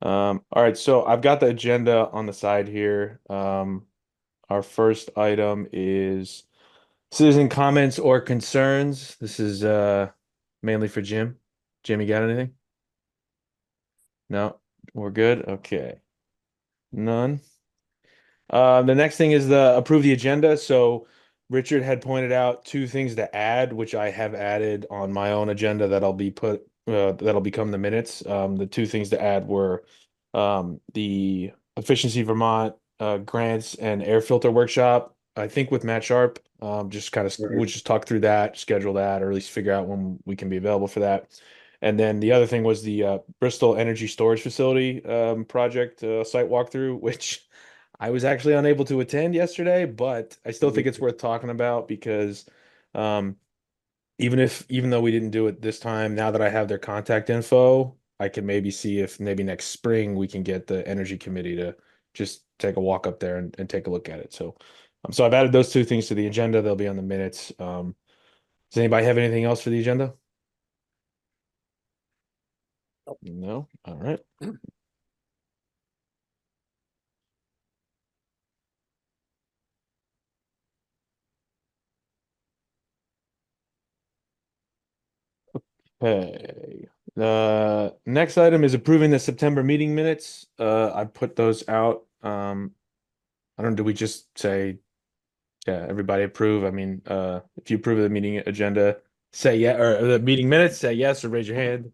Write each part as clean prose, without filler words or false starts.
All right, so I've got the agenda on the side here. Our first item is citizen comments or concerns. This is mainly for Jim. Jim, you got anything? No, we're good. Okay, none. The next thing is the approve the agenda. So Richard had pointed out two things to add, which I have added on my own agenda that'll become the minutes. The two things to add were the Efficiency Vermont grants and air filter workshop. I think with Matt Sharp, just kind of Right. we'll just talk through that, schedule that, or at least figure out when we can be available for that. And then the other thing was the Bristol Energy Storage Facility project site walkthrough, which I was actually unable to attend yesterday, but I still think it's worth talking about because um, even though we didn't do it this time, now that I have their contact info, I can maybe see if maybe next spring we can get the energy committee to just take a walk up there and take a look at it. So I've added those two things to the agenda. They'll be on the minutes. Does anybody have anything else for the agenda? No? All right. Okay. The next item is approving the September meeting minutes. I put those out. I don't, do we just say, yeah, everybody approve? I mean, if you approve of the meeting agenda, say yeah, or the meeting minutes, say yes or raise your hand.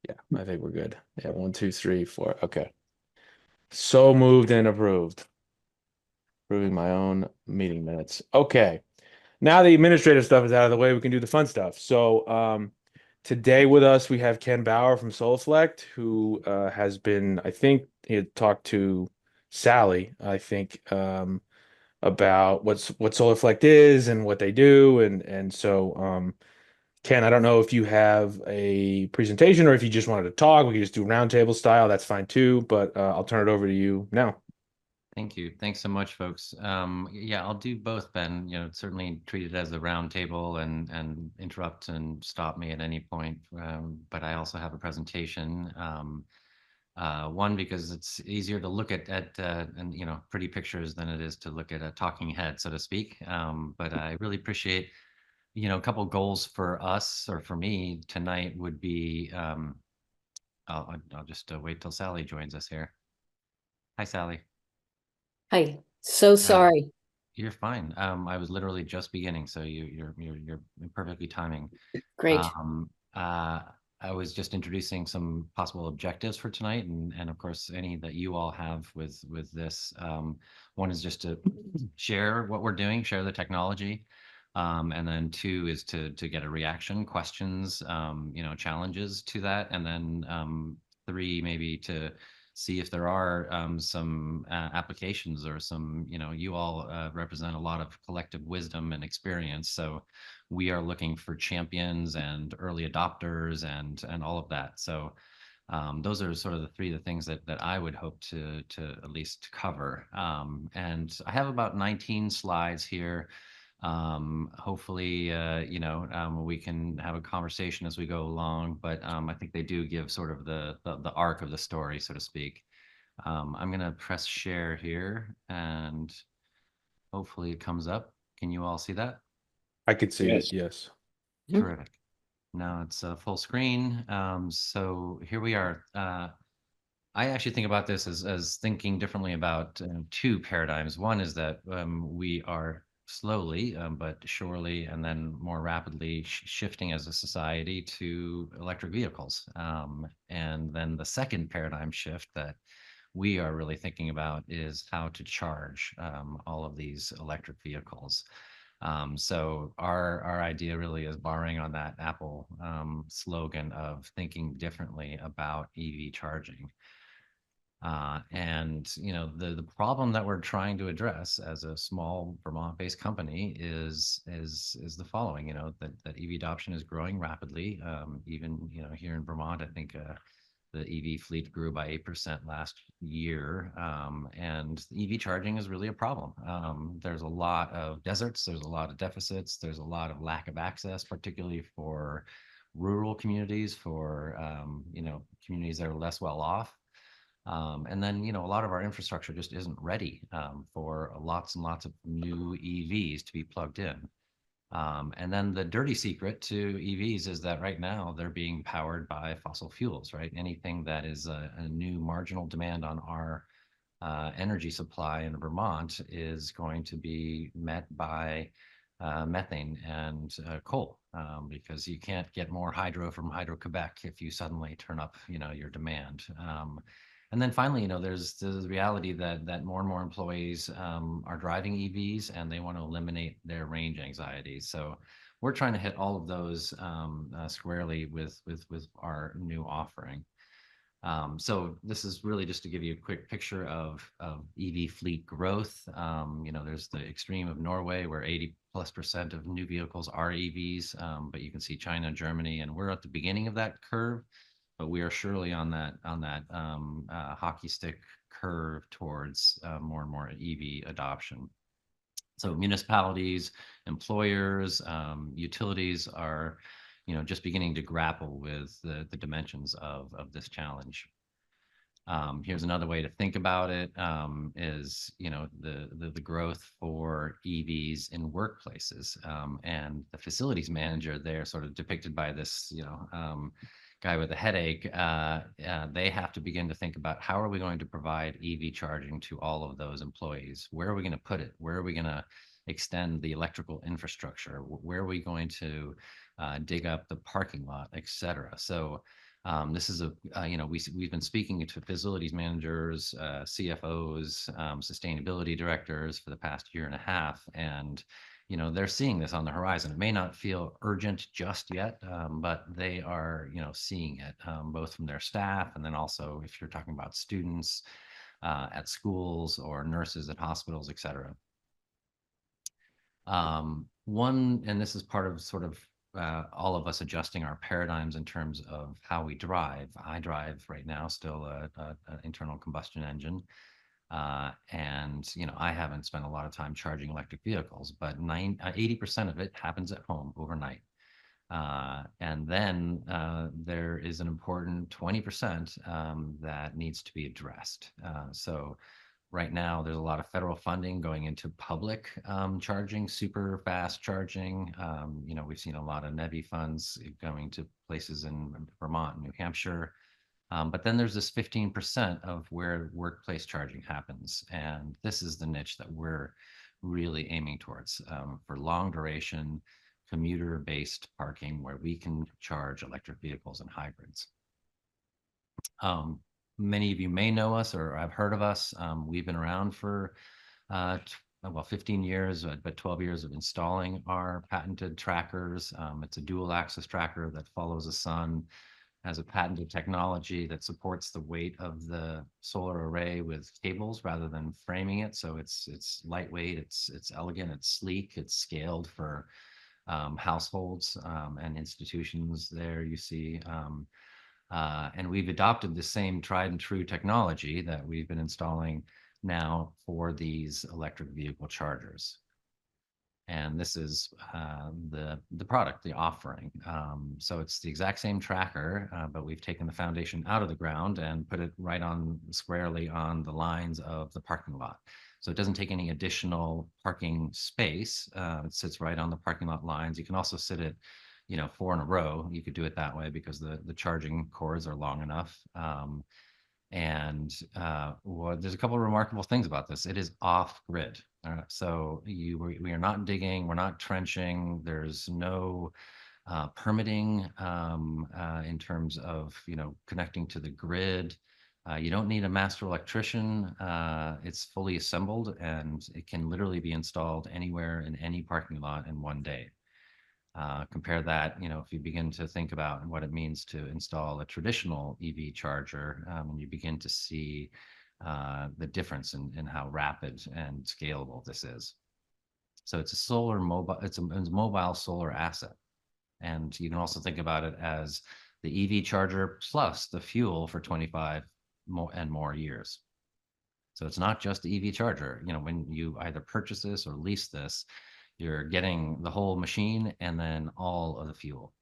Yeah, I think we're good. Yeah, one, two, three, four. Okay. So moved and approved. Approving my own meeting minutes. Okay. Now the administrative stuff is out of the way, we can do the fun stuff. So, today with us we have Ken Bauer from SoulSelect, who has been, I think he had talked to Sally, I think, about what SolarFlect is and what they do, and so Ken, I don't know if you have a presentation or if you just wanted to talk. We could just do roundtable style. That's fine too, but I'll turn it over to you now. Thank you. Thanks so much, folks. Yeah, I'll do both, Ben. Certainly treat it as a round table and interrupt and stop me at any point. But I also have a presentation. One, because it's easier to look at and pretty pictures than it is to look at a talking head, so to speak. But I really appreciate, a couple goals for us or for me tonight would be I'll just wait till Sally joins us here. Hi, Sally. Hi, so Uh, sorry. You're fine. I was literally just beginning, so you're perfectly timing. Great. Um, uh, I was just introducing some possible objectives for tonight, and of course, any that you all have with this. One is just to share what we're doing, share the technology, and then two is to get a reaction, questions, challenges to that, and then three maybe to see if there are some applications or some, you all represent a lot of collective wisdom and experience. So we are looking for champions and early adopters and all of that. So those are sort of the things that I would hope to at least cover. And I have about 19 slides here. Hopefully, we can have a conversation as we go along, but I think they do give sort of the arc of the story, so to speak. I'm gonna press share here and hopefully it comes up. Can you all see that? I could see it, Yes. yes. Mhm. Terrific. Now it's full screen. So here we are. I actually think about this as thinking differently about two paradigms. One is that we are slowly, but surely, and then more rapidly shifting as a society to electric vehicles. And then the second paradigm shift that we are really thinking about is how to charge all of these electric vehicles. So our idea really is borrowing on that Apple slogan of thinking differently about EV charging. And the problem that we're trying to address as a small Vermont-based company is the following. That EV adoption is growing rapidly. Even here in Vermont, I think the EV fleet grew by 8% last year, and EV charging is really a problem. There's a lot of deserts, there's a lot of deficits, there's a lot of lack of access, particularly for rural communities, for communities that are less well off. And then, you know, a lot of our infrastructure just isn't ready for lots and lots of new EVs to be plugged in. And then the dirty secret to EVs is that right now they're being powered by fossil fuels, right? Anything that is a new marginal demand on our energy supply in Vermont is going to be met by methane and coal, because you can't get more hydro from Hydro-Quebec if you suddenly turn up, you know, your demand. And then finally, you know, there's the reality that more and more employees are driving EVs and they want to eliminate their range anxiety. So we're trying to hit all of those squarely with our new offering. So this is really just to give you a quick picture of EV fleet growth. You know, there's the extreme of Norway where 80+% of new vehicles are EVs, but you can see China, Germany, and we're at the beginning of that curve, but we are surely on that hockey stick curve towards more and more EV adoption. So municipalities, employers, utilities are, you know, just beginning to grapple with the dimensions of this challenge. Here's another way to think about it, is, you know, the growth for EVs in workplaces, and the facilities manager there sort of depicted by this, you know, guy with a headache. They have to begin to think about how are we going to provide EV charging to all of those employees? Where are we going to put it? Where are we going to extend the electrical infrastructure? Where are we going to dig up the parking lot, et cetera? So this is you know, we've been speaking to facilities managers, CFOs, sustainability directors for the past year and a half, and you know, they're seeing this on the horizon. It may not feel urgent just yet, but they are, you know, seeing it both from their staff and then also if you're talking about students at schools or nurses at hospitals, et cetera. And this is part of sort of all of us adjusting our paradigms in terms of how we drive. I drive right now still an internal combustion engine. And, you know, I haven't spent a lot of time charging electric vehicles, but 80% of it happens at home overnight. And then there is an important 20% that needs to be addressed. So right now, there's a lot of federal funding going into public charging, super fast charging. You know, we've seen a lot of NEVI funds going to places in Vermont and New Hampshire. But then there's this 15% of where workplace charging happens. And this is the niche that we're really aiming towards for long duration, commuter-based parking where we can charge electric vehicles and hybrids. Many of you may know us or have heard of us. We've been around for well, 15 years, but 12 years of installing our patented trackers. It's a dual axis tracker that follows the sun, has a patented technology that supports the weight of the solar array with cables rather than framing it. So it's lightweight, it's elegant, it's sleek, it's scaled for households and institutions there you see. And we've adopted the same tried and true technology that we've been installing now for these electric vehicle chargers. And this is the product, the offering. So it's the exact same tracker, but we've taken the foundation out of the ground and put it right on squarely on the lines of the parking lot. So it doesn't take any additional parking space. It sits right on the parking lot lines. You can also sit it, you know, 4 in a row. You could do it that way because the charging cords are long enough. Well, there's a couple of remarkable things about this. It is off grid. So we are not digging, we're not trenching. There's no permitting in terms of, you know, connecting to the grid. You don't need a master electrician. It's fully assembled and it can literally be installed anywhere in any parking lot in one day. Compare that, you know, if you begin to think about what it means to install a traditional EV charger, and you begin to see the difference in how rapid and scalable this is. So it's a mobile solar asset. And you can also think about it as the EV charger plus the fuel for 25 more years. So it's not just the EV charger. You know, when you either purchase this or lease this, you're getting the whole machine and then all of the fuel.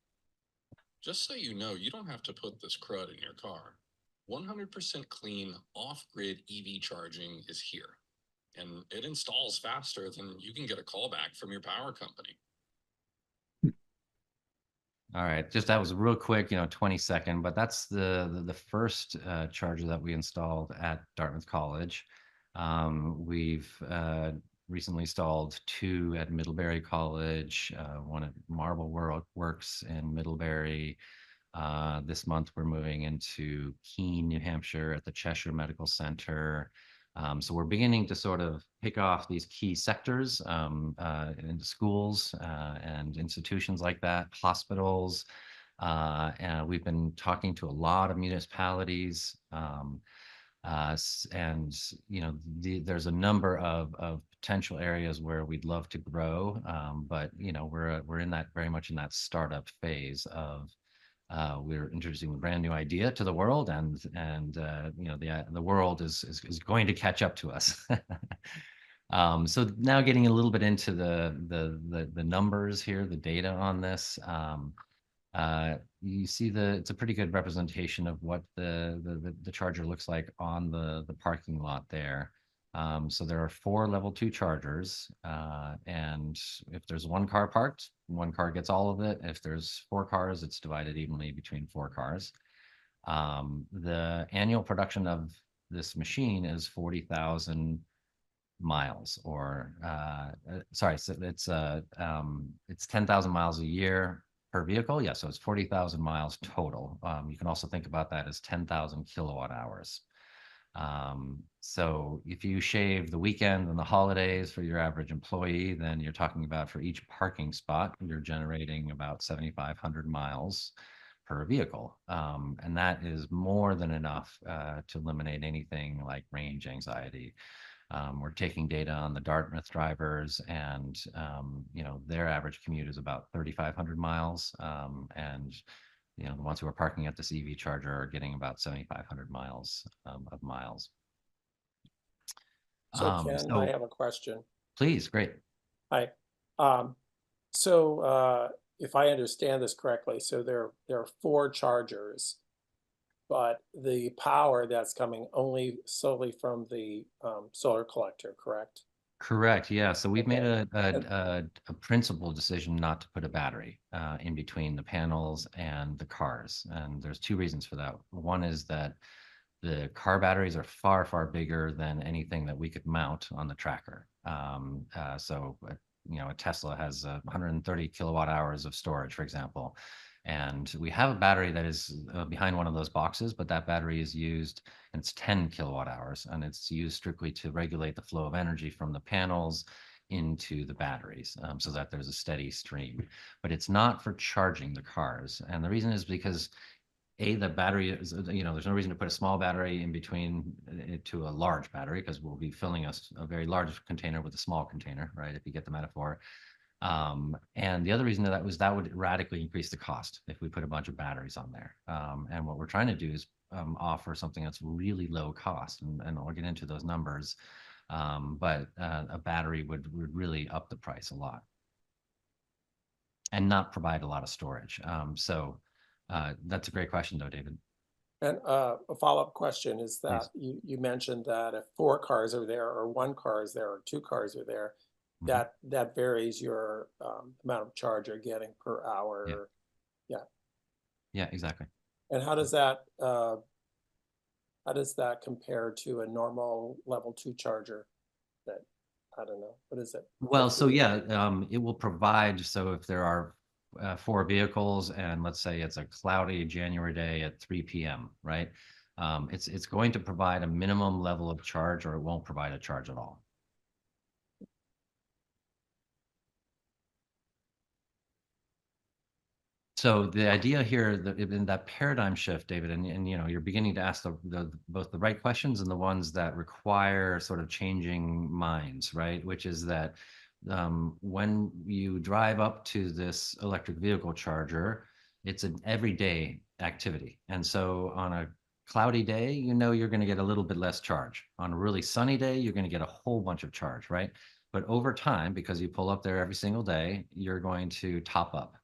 Just so you know, you don't have to put this crud in your car. 100% clean off-grid EV charging is here, and it installs faster than you can get a call back from your power company. All right, just that was real quick, 20-second, but that's the first charger that we installed at Dartmouth College. We've recently installed 2 at Middlebury College, one at Marble Works in Middlebury. This month we're moving into Keene, New Hampshire at the Cheshire Medical Center. So we're beginning to sort of pick off these key sectors into schools and institutions like that, hospitals. And we've been talking to a lot of municipalities. And there's a number of potential areas where we'd love to grow, but we're in that very much in that startup phase of we're introducing a brand new idea to the world, and the world is going to catch up to us. So now getting a little bit into the numbers here, the data on this. You see it's a pretty good representation of what the charger looks like on the parking lot there. So there are 4 level 2 chargers, and if there's 1 car parked, 1 car gets all of it. If there's 4 cars, it's divided evenly between 4 cars. The annual production of this machine is 40,000 miles, or sorry, so it's 10,000 miles a year per vehicle. Yeah, so it's 40,000 miles total. You can also think about that as 10,000 kilowatt hours. So if you shave the weekend and the holidays for your average employee, then you're talking about for each parking spot, you're generating about 7,500 miles per vehicle. And that is more than enough to eliminate anything like range anxiety. We're taking data on the Dartmouth drivers, and their average commute is about 3,500 miles. And the ones who are parking at this EV charger are getting about 7,500 miles of miles. So Ken, I have a question. Please, great. Hi. If I understand this correctly, so there are 4 chargers, but the power that's coming only solely from the solar collector, correct? Correct. Yeah. So we've made Okay. a principal decision not to put a battery in between the panels and the cars, and there's 2 reasons for that. One is that the car batteries are far, far bigger than anything that we could mount on the tracker. A Tesla has 130 kilowatt hours of storage, for example. And we have a battery that is behind one of those boxes, but that battery is used, and it's 10 kilowatt hours, and it's used strictly to regulate the flow of energy from the panels into the batteries, so that there's a steady stream. But it's not for charging the cars. And the reason is because the battery is, there's no reason to put a small battery in between it to a large battery, because we'll be filling a very large container with a small container, right? If you get the metaphor. And the other reason that would radically increase the cost if we put a bunch of batteries on there. And what we're trying to do is offer something that's really low cost, and I'll get into those numbers. But a battery would really up the price a lot and not provide a lot of storage. That's a great question, though, David. And a follow-up question is that you mentioned that if 4 cars are there, or 1 car is there, or 2 cars are there, that varies your amount of charge you're getting per hour. Yeah, exactly. And how does that compare to a normal level 2 charger? That, I don't know, what is it? Well, so yeah, it will provide, so if there are 4 vehicles, and let's say it's a cloudy January day at 3 p.m., right? It's going to provide a minimum level of charge, or it won't provide a charge at all. So the idea here, in that paradigm shift, David, and you're beginning to ask both the right questions and the ones that require sort of changing minds, right? Which is that when you drive up to this electric vehicle charger, it's an everyday activity. And so on a cloudy day, you're going to get a little bit less charge. On a really sunny day, you're going to get a whole bunch of charge, right? But over time, because you pull up there every single day, you're going to top up,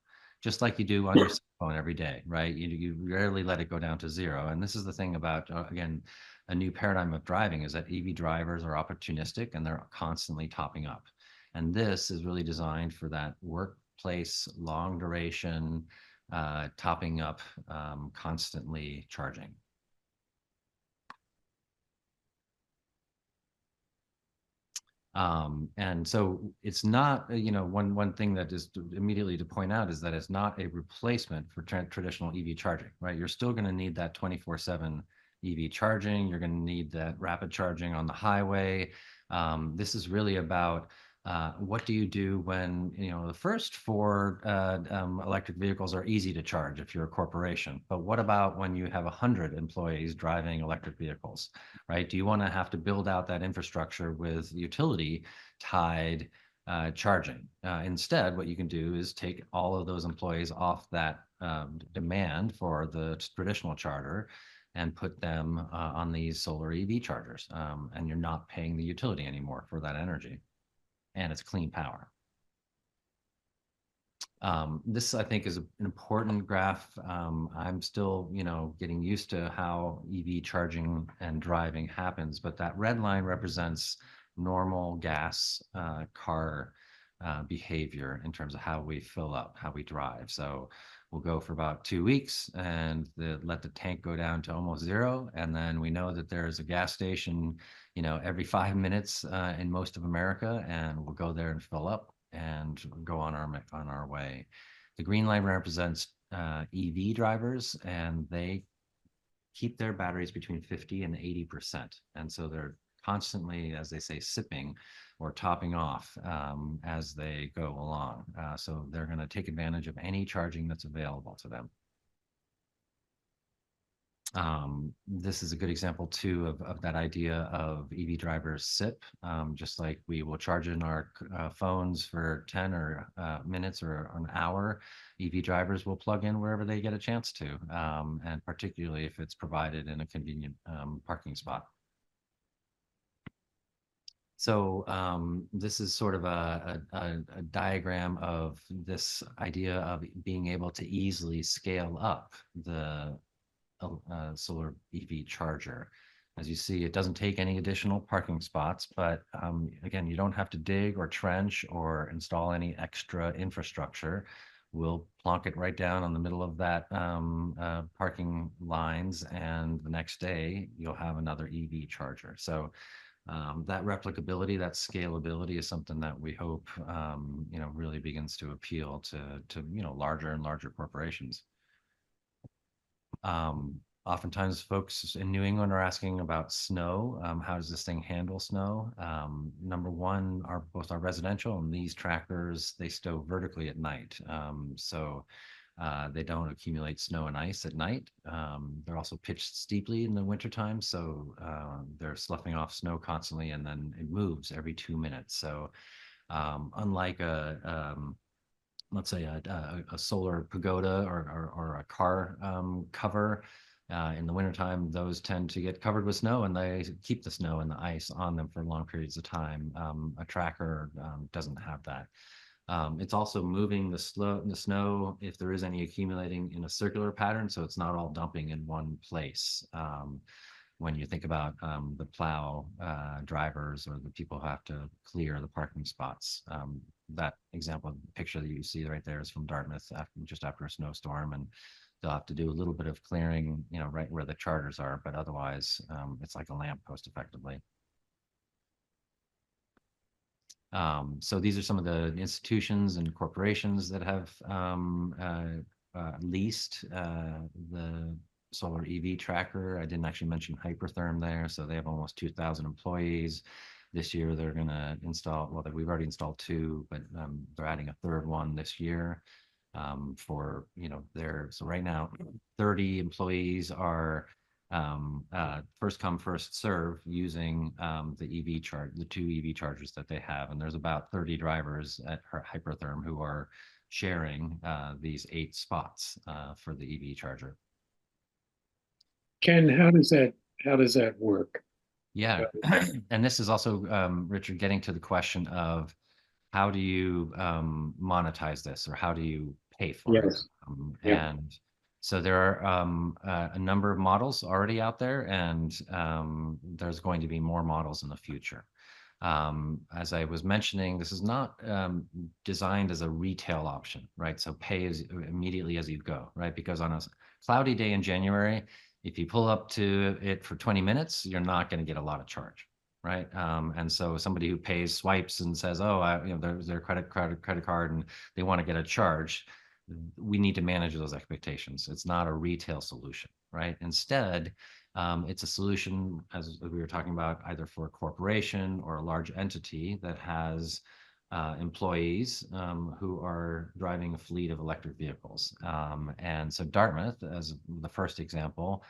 just like you do on your cell phone every day, right? You rarely let it go down to zero. And this is the thing about, again, a new paradigm of driving is that EV drivers are opportunistic and they're constantly topping up. And this is really designed for that workplace, long duration, topping up, constantly charging. And so it's not, one thing that is immediately to point out is that it's not a replacement for traditional EV charging, right? You're still going to need that 24/7 EV charging. You're going to need that rapid charging on the highway. This is really about what do you do when, the first 4 electric vehicles are easy to charge if you're a corporation, but what about when you have 100 employees driving electric vehicles, right? Do you want to have to build out that infrastructure with utility tied charging? Instead, what you can do is take all of those employees off that demand for the traditional charger and put them on these solar EV chargers. And you're not paying the utility anymore for that energy. And it's clean power. This, I think, is an important graph. I'm still, getting used to how EV charging and driving happens, but that red line represents normal gas car behavior in terms of how we fill up, how we drive. So we'll go for about 2 weeks and let the tank go down to almost zero. And then we know that there's a gas station, every 5 minutes in most of America, and we'll go there and fill up and go on our way. The green line represents EV drivers, and they keep their batteries between 50 and 80%. And so they're constantly, as they say, sipping or topping off as they go along. So they're going to take advantage of any charging that's available to them. This is a good example too of that idea of EV drivers sip, just like we will charge in our phones for 10 or minutes or an hour. EV drivers will plug in wherever they get a chance to, and particularly if it's provided in a convenient parking spot. So this is sort of a diagram of this idea of being able to easily scale up the solar EV charger. As you see, it doesn't take any additional parking spots, but again, you don't have to dig or trench or install any extra infrastructure. We'll plonk it right down on the middle of that parking lines, and the next day you'll have another EV charger. So that replicability, that scalability is something that we hope really begins to appeal to larger and larger corporations. Oftentimes folks in New England are asking about snow. How does this thing handle snow? Number one, both our residential and these trackers, they stow vertically at night. So they don't accumulate snow and ice at night. They're also pitched steeply in the wintertime. So they're sloughing off snow constantly, and then it moves every 2 minutes. So unlike let's say a solar pagoda or a car cover. In the wintertime, those tend to get covered with snow, and they keep the snow and the ice on them for long periods of time. A tracker doesn't have that. It's also moving the snow, if there is any accumulating, in a circular pattern, so it's not all dumping in one place. When you think about the plow drivers or the people who have to clear the parking spots. That example picture that you see right there is from Dartmouth just after a snowstorm, and they'll have to do a little bit of clearing, right where the chargers are, but otherwise it's like a lamppost effectively. So these are some of the institutions and corporations that have leased the solar EV tracker. I didn't actually mention Hypertherm there. So they have almost 2,000 employees. This year they're going to install, well, we've already installed 2, but they're adding a 3rd one this year for, so right now 30 employees are first come, first serve using the 2 EV chargers that they have. And there's about 30 drivers at Hypertherm who are sharing these 8 spots for the EV charger. Ken, how does that work? Yeah, and this is also, Richard, getting to the question of how do you monetize this, or how do you pay for it. Yes. Yeah. And so there are a number of models already out there, and there's going to be more models in the future. As I was mentioning, this is not designed as a retail option, right? So pay as immediately as you go, right? Because on a cloudy day in January, if you pull up to it for 20 minutes, you're not going to get a lot of charge, right? And so somebody who pays swipes and says, "Oh, there's their credit card, and they want to get a charge." We need to manage those expectations. It's not a retail solution, right? Instead, it's a solution, as we were talking about, either for a corporation or a large entity that has employees who are driving a fleet of electric vehicles. And so Dartmouth, as the first example,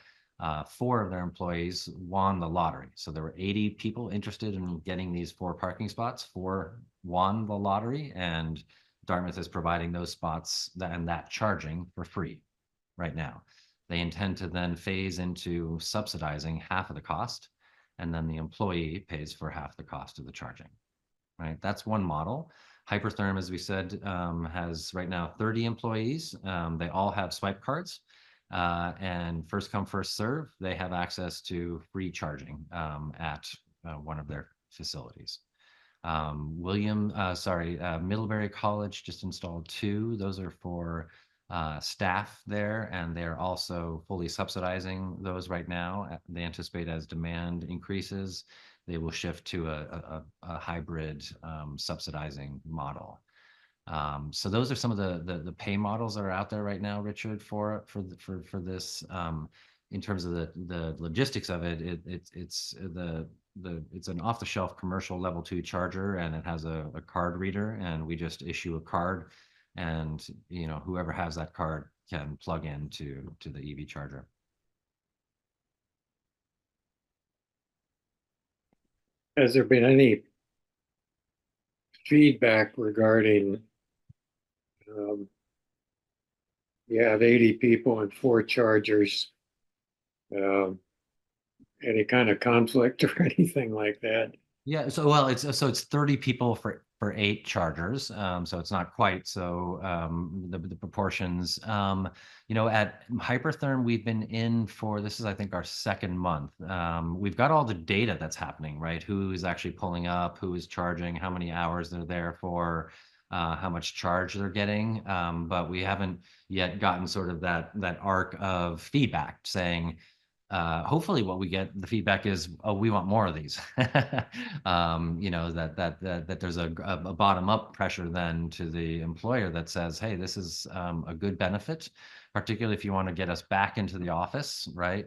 4 of their employees won the lottery. So there were 80 people interested in getting these 4 parking spots. 4 won the lottery, and Dartmouth is providing those spots and that charging for free right now. They intend to then phase into subsidizing half of the cost, and then the employee pays for half the cost of the charging, right? That's one model. Hypertherm, as we said, has right now 30 employees. They all have swipe cards, and first come, first serve, they have access to free charging at one of their facilities. Middlebury College just installed 2. Those are for staff there, and they're also fully subsidizing those right now. They anticipate as demand increases, they will shift to a hybrid subsidizing model. So those are some of the pay models that are out there right now, Richard, for this. In terms of the logistics of it, it's an off-the-shelf commercial level 2 charger, and it has a card reader, and we just issue a card, and whoever has that card can plug into the EV charger. Has there been any feedback regarding, you have 80 people and 4 chargers, any kind of conflict or anything like that? Yeah, so it's 30 people for 8 chargers. So it's not quite so the proportions. At Hypertherm, we've been in for, this is I think our 2nd month. We've got all the data that's happening, right? Who is actually pulling up, who is charging, how many hours they're there for, how much charge they're getting. But we haven't yet gotten sort of that arc of feedback saying, hopefully what we get, the feedback is, oh, we want more of these. That there's a bottom up pressure then to the employer that says, hey, this is a good benefit, particularly if you want to get us back into the office, right?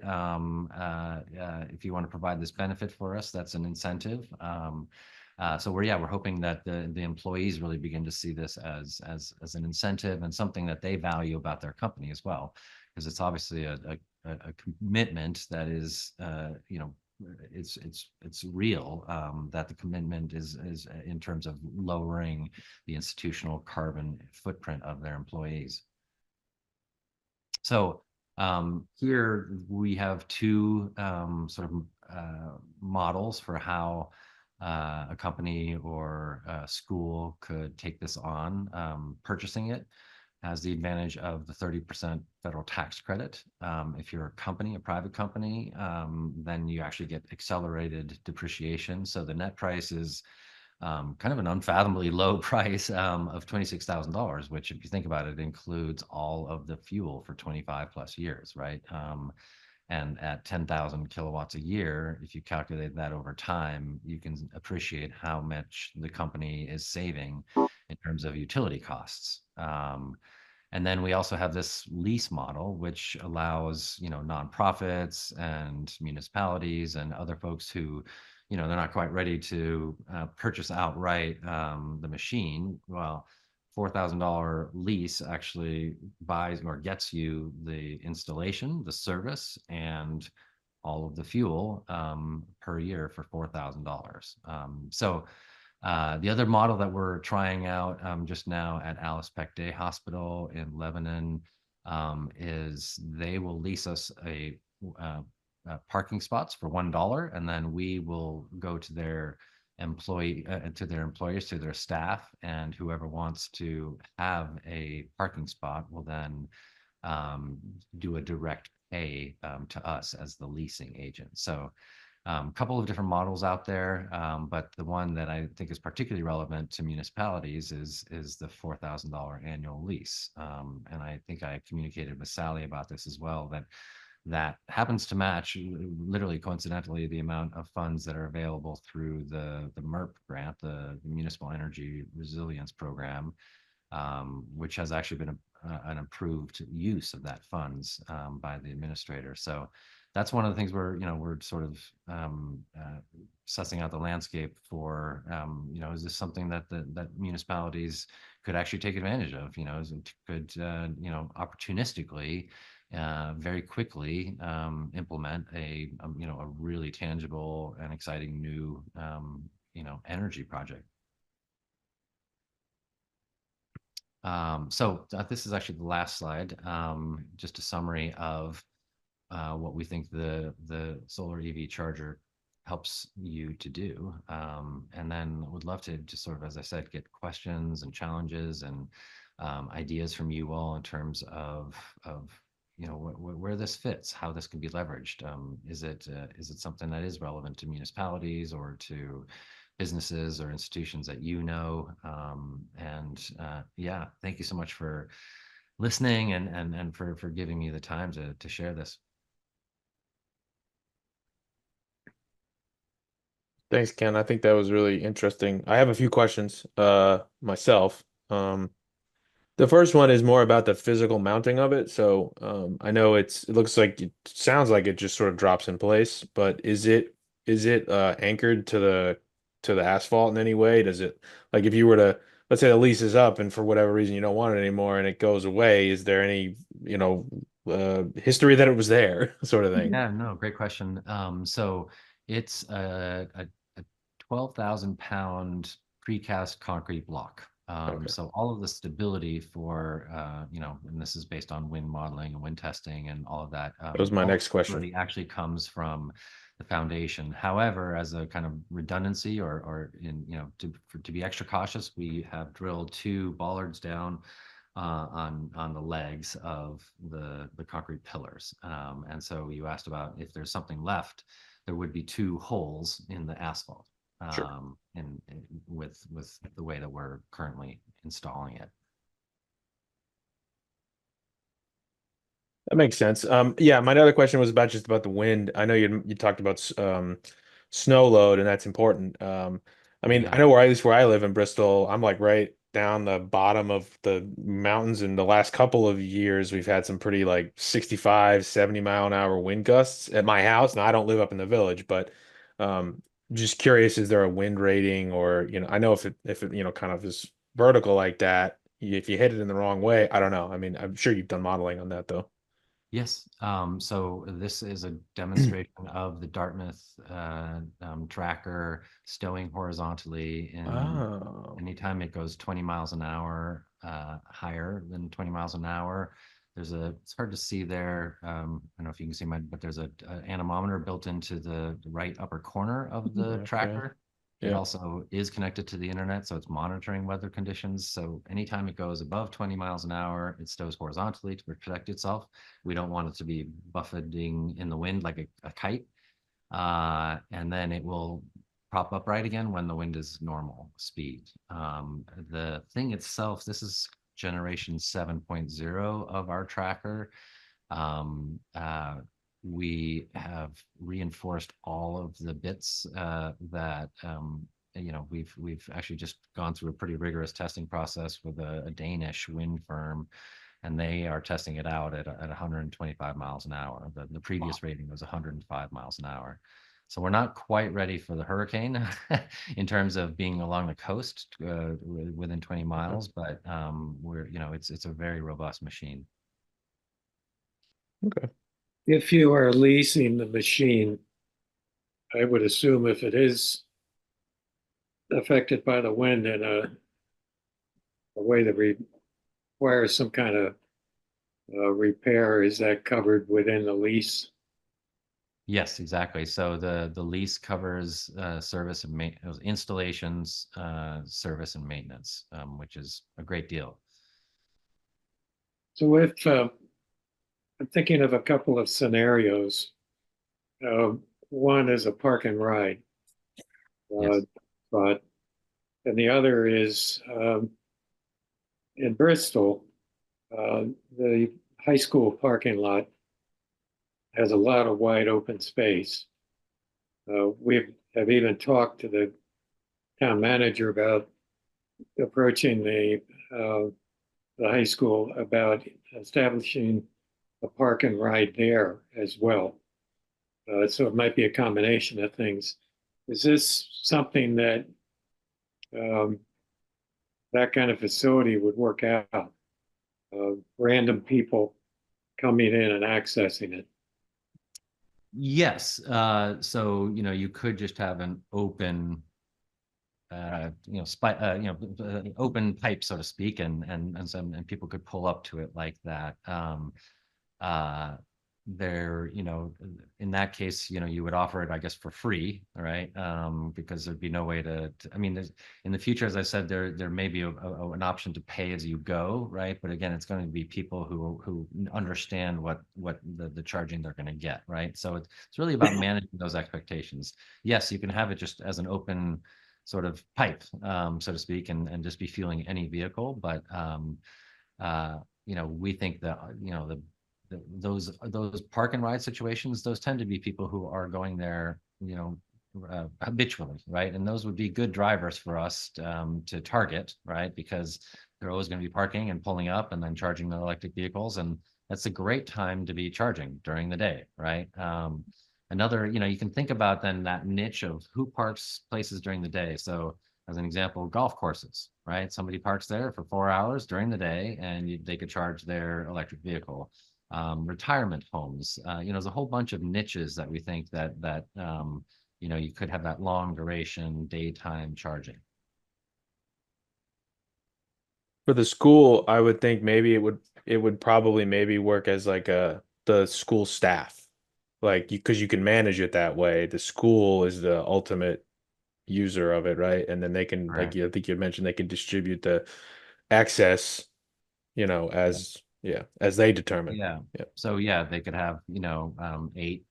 If you want to provide this benefit for us, that's an incentive. So we're hoping that the employees really begin to see this as an incentive and something that they value about their company as well, because it's obviously a commitment that is, it's real, that the commitment is in terms of lowering the institutional carbon footprint of their employees. So here we have 2 sort of models for how a company or a school could take this on. Purchasing it has the advantage of the 30% federal tax credit. If you're a company, a private company, then you actually get accelerated depreciation. So the net price is kind of an unfathomably low price of $26,000, which, if you think about it, includes all of the fuel for 25 plus years, right? And at 10,000 kilowatts a year, if you calculate that over time, you can appreciate how much the company is saving in terms of utility costs. And then we also have this lease model, which allows, nonprofits and municipalities and other folks who, they're not quite ready to purchase outright the machine. Well, $4,000 lease actually buys or gets you the installation, the service, and all of the fuel per year for $4,000. So the other model that we're trying out just now at Alice Peck Day Hospital in Lebanon is they will lease us parking spots for $1, and then we will go to there to their employers, to their staff, and whoever wants to have a parking spot will then do a direct pay to us as the leasing agent. So a couple of different models out there, but the one that I think is particularly relevant to municipalities is the $4,000 annual lease. And I think I communicated with Sally about this as well, that happens to match literally coincidentally the amount of funds that are available through the MERP grant, the Municipal Energy Resilience Program, which has actually been an approved use of that funds by the administrator. So that's one of the things we're sort of sussing out the landscape for. Is this something that that municipalities could actually take advantage of? Could opportunistically, very quickly implement a really tangible and exciting new energy project. So this is actually the last slide, just a summary of what we think the solar EV charger helps you to do. And then would love to just sort of, as I said, get questions and challenges and ideas from you all in terms of where this fits, how this can be leveraged. Is it something that is relevant to municipalities or to businesses or institutions that yeah, thank you so much for listening and for giving me the time to share this. Thanks, Ken. I think that was really interesting. I have a few questions myself. The first one is more about the physical mounting of it. So I know it sounds like it just sort of drops in place, but is it anchored to the asphalt in any way? Does it, like, if you were to, let's say the lease is up and for whatever reason you don't want it anymore and it goes away, is there any history that it was there sort of thing? Yeah, no, great question. So it's a 12,000 pound precast concrete block. Okay. So all of the stability for, and this is based on wind modeling and wind testing and all of that. That was my all the next question. stability actually comes from the foundation. However, as a kind of redundancy to be extra cautious, we have drilled 2 bollards down on the legs of the concrete pillars. And so you asked about if there's something left, there would be 2 holes in the asphalt. Sure. With the way that we're currently installing it. That makes sense. Yeah, my other question was about the wind. I know you talked about snow load, and that's important. I mean, Yeah. I know at least where I live in Bristol, I'm like right down the bottom of the mountains. In the last couple of years, we've had some pretty like 65, 70 mile an hour wind gusts at my house. Now, I don't live up in the village, but um, just curious, is there a wind rating or, I know if it, kind of is vertical like that, if you hit it in the wrong way, I don't know. I mean, I'm sure you've done modeling on that though. Yes. So this is a demonstration of the Dartmouth tracker stowing horizontally in Oh, anytime it goes 20 miles an hour higher than 20 miles an hour. It's hard to see there. I don't know if you can see but there's an anemometer built into the right upper corner of the okay. tracker. It Yeah. also is connected to the internet, so it's monitoring weather conditions. So anytime it goes above 20 miles an hour, it stows horizontally to protect itself. We don't want it to be buffeting in the wind like a kite. And then it will prop upright again when the wind is normal speed. The thing itself, this is generation 7.0 of our tracker. We have reinforced all of the bits that we've actually just gone through a pretty rigorous testing process with a Danish wind firm, and they are testing it out at 125 miles an hour. The previous rating was 105 miles an hour. So we're not quite ready for the hurricane in terms of being along the coast within 20 miles, but it's a very robust machine. Okay. If you are leasing the machine, I would assume if it is affected by the wind in a way that requires some kind of repair, is that covered within the lease? Yes, exactly. So the lease covers service and installations, service and maintenance, which is a great deal. So if I'm thinking of a couple of scenarios. One is a park and ride, Yes. but and the other is in Bristol, the high school parking lot has a lot of wide open space. We have even talked to the town manager about approaching the high school about establishing a park and ride there as well. So it might be a combination of things. Is this something that um, that kind of facility would work out? Random people coming in and accessing it. Yes. So, you could just have an open, open pipe, so to speak, and people could pull up to it like that. Uh, in that case, you would offer it, I guess, for free, right? Because there'd be no way I mean, in the future, as I said, there may be an option to pay as you go, right? But again, it's going to be people who understand what the charging they're going to get, right? So it's really about managing those expectations. Yes, you can have it just as an open sort of pipe, so to speak, and just be fueling any vehicle, but we think that those park and ride situations, those tend to be people who are going there, habitually, right? And those would be good drivers for us to target, right? Because they're always going to be parking and pulling up and then charging their electric vehicles, and that's a great time to be charging during the day, right? Another, you can think about then that niche of who parks places during the day. So as an example, golf courses, right? Somebody parks there for 4 hours during the day and they could charge their electric vehicle. Retirement homes, there's a whole bunch of niches that we think that you could have that long duration daytime charging. For the school, I would think maybe it would probably maybe work as like the school staff. Like because you can manage it that way. The school is the ultimate user of it, right? And then they can, like Right. I think you mentioned, they can distribute the access, as they determine. Yeah. Yeah. So yeah, they could have, 8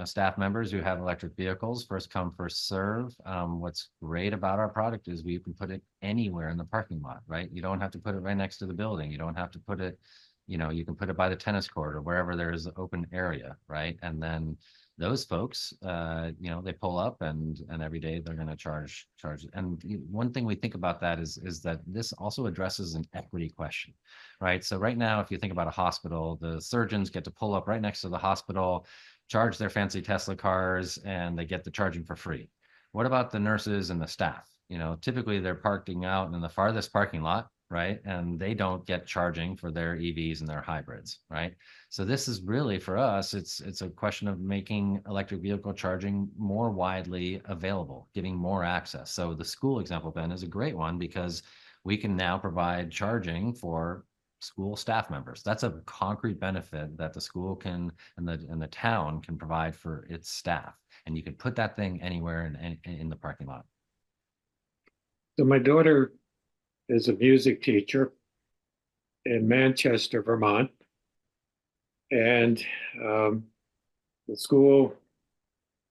staff members who have electric vehicles, first come, first serve. What's great about our product is we can put it anywhere in the parking lot, right? You don't have to put it right next to the building. You don't have to put it, you can put it by the tennis court or wherever there is open area, right? And then those folks, they pull up and every day they're going to charge. And one thing we think about that is that this also addresses an equity question, right? So right now, if you think about a hospital, the surgeons get to pull up right next to the hospital, charge their fancy Tesla cars, and they get the charging for free. What about the nurses and the staff? Typically they're parking out in the farthest parking lot, right? And they don't get charging for their EVs and their hybrids, right? So this is really for us, it's a question of making electric vehicle charging more widely available, giving more access. So the school example, Ben, is a great one because we can now provide charging for school staff members. That's a concrete benefit that the school can and the town can provide for its staff. And you can put that thing anywhere in the parking lot. So my daughter is a music teacher in Manchester, Vermont, and the school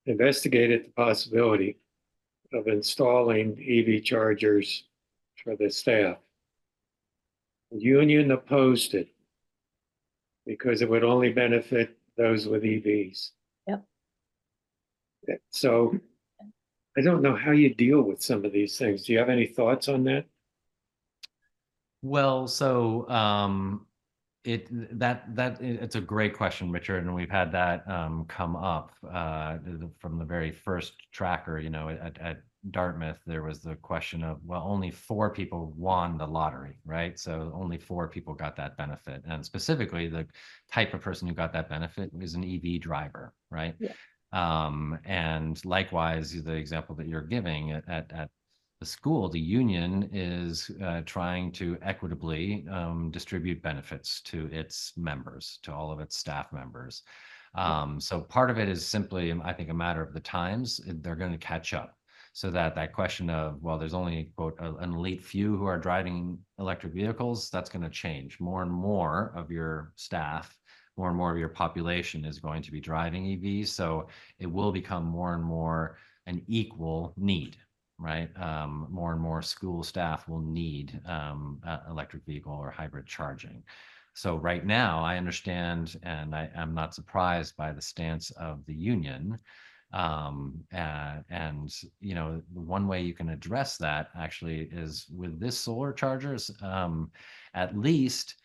investigated the possibility of installing EV chargers for the staff. The union opposed it because it would only benefit those with EVs. Yep. So I don't know how you deal with some of these things. Do you have any thoughts on that? Well, so it's a great question, Richard, and we've had that come up from the very first tracker. At Dartmouth, there was the question of, well, only 4 people won the lottery, right? So only 4 people got that benefit, and specifically the type of person who got that benefit was an EV driver, right? Yeah. And likewise, the example that you're giving at the school, the union is trying to equitably distribute benefits to its members, to all of its staff members. So part of it is simply, I think, a matter of the times. They're going to catch up. So that question of, well, there's only, quote, an elite few who are driving electric vehicles, that's going to change. More and more of your staff, more and more of your population is going to be driving EVs. So it will become more and more an equal need, right? More and more school staff will need electric vehicle or hybrid charging. So right now, I understand, and I'm not surprised by the stance of the union. And you know, one way you can address that actually is with this solar chargers. At least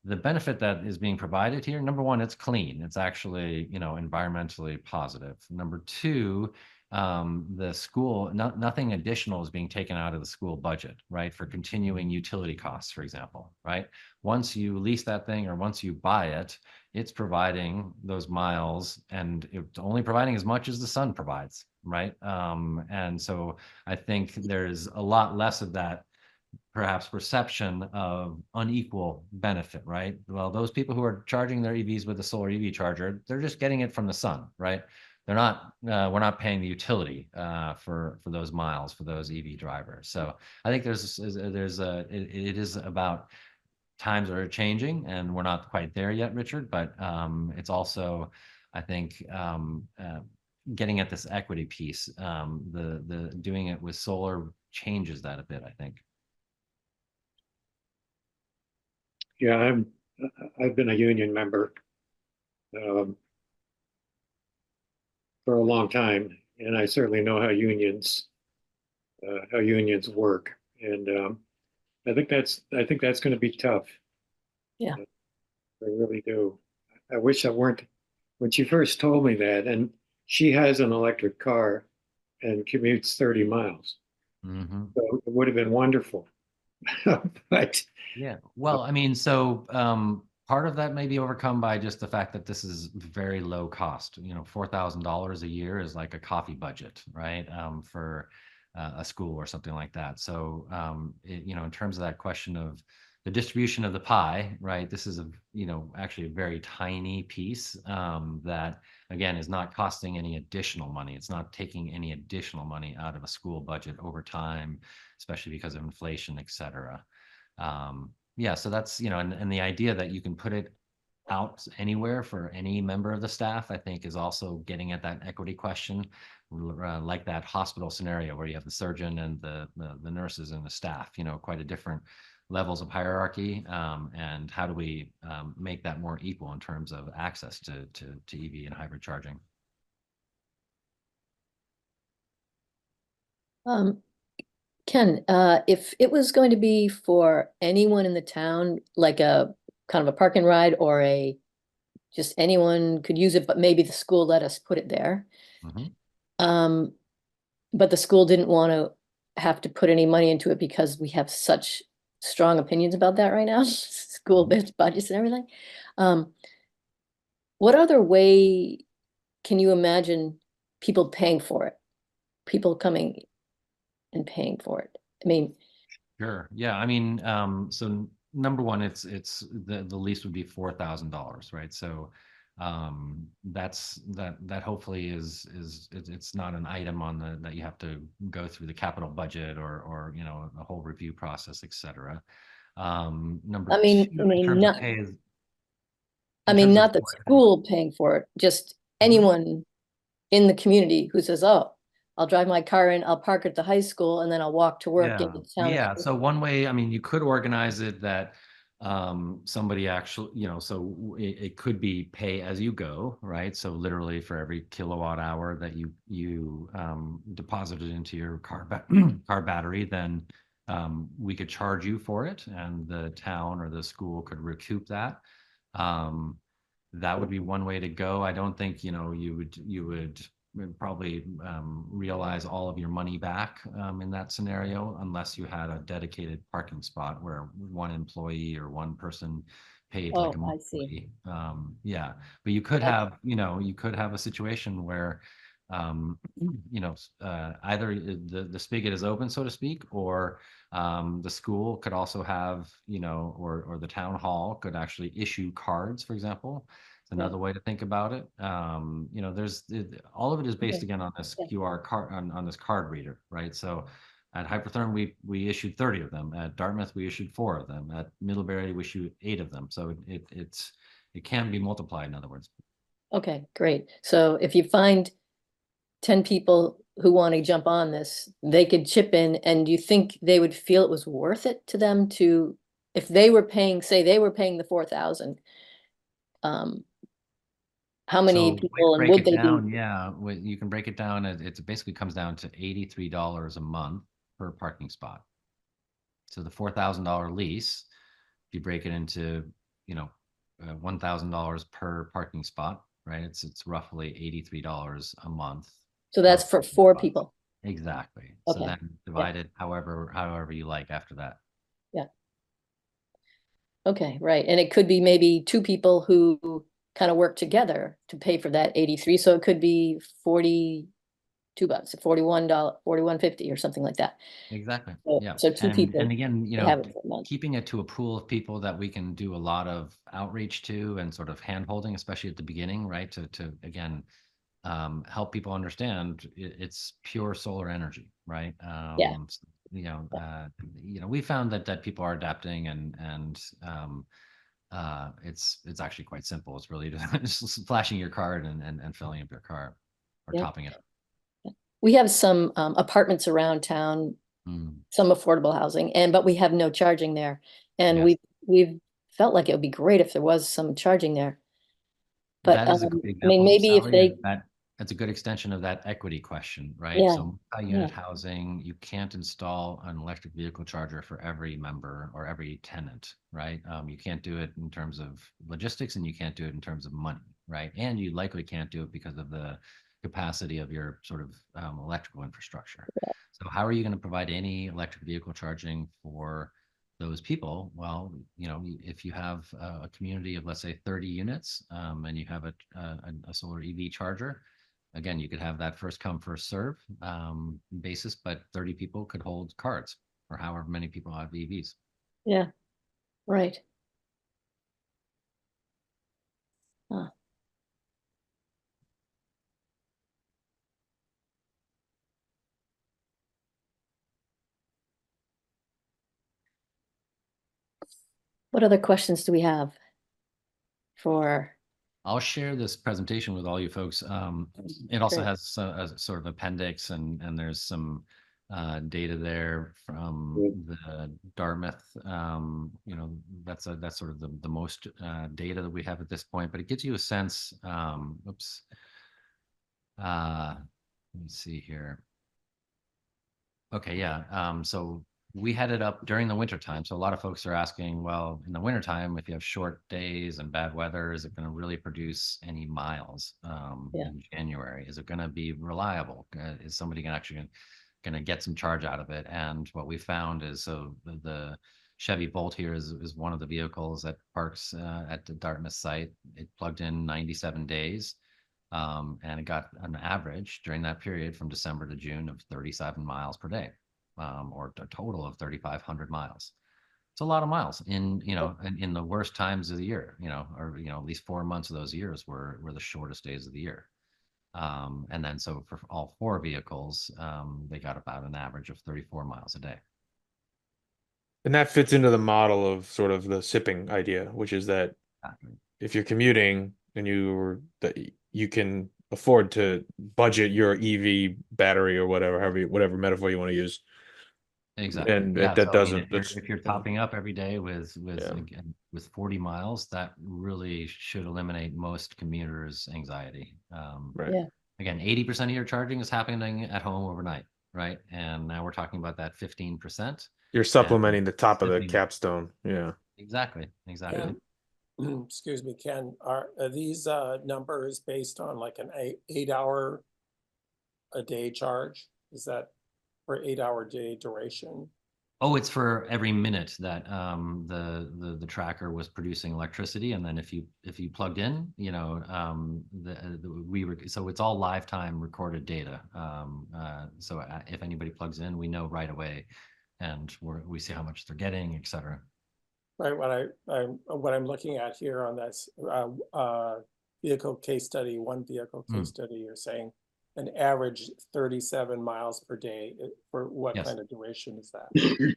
the benefit that is being provided here, number one, it's clean. It's actually, you know, environmentally positive. Number two, the school, nothing additional is being taken out of the school budget, right? For continuing utility costs, for example, right? Once you lease that thing or once you buy it, it's providing those miles, and it's only providing as much as the sun provides, right? And so I think there's a lot less of that perhaps perception of unequal benefit, right? Well, those people who are charging their EVs with a solar EV charger, they're just getting it from the sun, right? They're not, we're not paying the utility for those miles for those EV drivers. So I think it is about times are changing, and we're not quite there yet, Richard. But it's also, I think, getting at this equity piece. The doing it with solar changes that a bit, I think. Yeah, I've been a union member um, for a long time, and I certainly know how unions work. And I think that's going to be tough. Yeah. I really do. I wish I weren't. When she first told me that, and she has an electric car and commutes 30 miles, Mm-hmm. so it would have been wonderful. But Yeah. Well, I mean, so part of that may be overcome by just the fact that this is very low cost. You know, $4,000 a year is like a coffee budget, right? For a school or something like that. So, you know, in terms of that question of the distribution of the pie, right? This is actually a very tiny piece that, again, is not costing any additional money. It's not taking any additional money out of a school budget over time, especially because of inflation, et cetera. Yeah, so that's, and the idea that you can put it out anywhere for any member of the staff, I think, is also getting at that equity question, like that hospital scenario where you have the surgeon and the nurses and the staff, quite a different levels of hierarchy. And how do we make that more equal in terms of access to EV and hybrid charging? Ken, if it was going to be for anyone in the town, like a kind of a park and ride or just anyone could use it, but maybe the school let us put it there. Mm-hmm. But the school didn't want to have to put any money into it because we have such strong opinions about that right now, school budgets and everything. What other way can you imagine people paying for it? People coming and paying for it. I mean, Sure. Yeah. I mean, so number one, it's the lease would be $4,000, right? So that hopefully it's not an item on that you have to go through the capital budget or a whole review process, et cetera. Number I mean, two, in terms of pay, not the school paying for it, just anyone in the community who says, oh, I'll drive my car in, I'll park at the high school, and then I'll walk to work into town. Yeah. So one way, I mean, you could organize it that somebody actually, so it could be pay as you go, right? So literally for every kilowatt hour that you deposited into your car battery, then we could charge you for it, and the town or the school could recoup that. That would be one way to go. I don't think, you would probably realize all of your money back in that scenario, unless you had a dedicated parking spot where one employee or one person paid like a I see. yeah, but you could have, you could have a situation where either the spigot is open, so to speak, or the school could also have, or the town hall could actually issue cards, for example, It's another way to think about it. All of it is based Okay. again on this Yeah. QR card on this card reader, right? So at Hypertherm, we issued 30 of them. At Dartmouth, we issued 4 of them. At Middlebury, we issued 8 of them. So it can be multiplied, in other words. Okay, great. So if you find 10 people who want to jump on this, they could chip in, and do you think they would feel it was worth it to them to, if they were paying, say they were paying the 4,000, how many So people and break would it they be? down, yeah, you can break it down. It basically comes down to $83 a month per parking spot. So the $4,000 lease, if you break it into, $1,000 per parking spot, right? It's roughly $83 a month. So per that's for parking 4 spot. people. Exactly. So Okay. then divide it however you like after that. Yeah. Okay, right. And it could be maybe 2 people who kind of work together to pay for that 83. So it could be $42, $41, 41.50 or something like that. Exactly. So, Yeah. so 2 And people again, could have it for a month. keeping it to a pool of people that we can do a lot of outreach to and sort of hand holding, especially at the beginning, right? To again, help people understand it's pure solar energy, right? Yeah. We found that people are adapting and it's actually quite simple. It's really just flashing your card and filling up your car or Yeah. topping it up. We have some apartments around town, Mm, some affordable housing, but we have no charging there. And yes. we've felt like it would be great if there was some charging there. But That is a good I mean, example, maybe if Sally, they, that's a good extension of that equity question, right? yeah, So multi-unit housing, you can't install an electric vehicle charger for every member or every tenant, right? You can't do it in terms of logistics and you can't do it in terms of money, right? And you likely can't do it because of the capacity of your sort of electrical infrastructure. So how are you going to provide any electric vehicle charging for those people? Well, if you have a community of, let's say, 30 units, and you have a solar EV charger, again, you could have that first come, first serve basis, but 30 people could hold cards or however many people have EVs. yeah, right. Huh. What other questions do we have for? I'll share this presentation with all you folks. It also Great. has a sort of appendix and there's some data there from the Dartmouth. That's sort of the most data that we have at this point, but it gives you a sense. Oops. Let me see here. Okay, yeah. So we had it up during the winter time. So a lot of folks are asking, well, in the winter time, if you have short days and bad weather, is it going to really produce any miles Yeah. in January? Is it going to be reliable? Is somebody actually going to get some charge out of it? And what we found is, so the Chevy Bolt here is one of the vehicles that parks at the Dartmouth site. It plugged in 97 days. And it got an average during that period from December to June of 37 miles per day, or a total of 3,500 miles. It's a lot of miles in the worst times of the year, or at least 4 months of those years were the shortest days of the year. And then so for all 4 vehicles, they got about an average of 34 miles a day. And that fits into the model of sort of the sipping idea, which is that if you're commuting and you can afford to budget your EV battery or whatever metaphor you want to use. Exactly. And Yeah. that So I mean, doesn't, that's, if you're topping up every day with Yeah. again with 40 miles, that really should eliminate most commuters' anxiety. right. Yeah. Again, 80% of your charging is happening at home overnight, right? And now we're talking about that 15%. You're supplementing the top of the capstone. Yeah. Exactly. Exactly. Excuse me, Ken, are these numbers based on like an 8 hour a day charge? Is that for 8 hour day duration? Oh, it's for every minute that the tracker was producing electricity, and then if you plugged in, so it's all live time recorded data. So if anybody plugs in, we know right away, and we see how much they're getting, et cetera. Right, what I'm looking at here on this vehicle case study, one vehicle case study, you're saying an average 37 miles per day. For what Yes. kind of duration is that?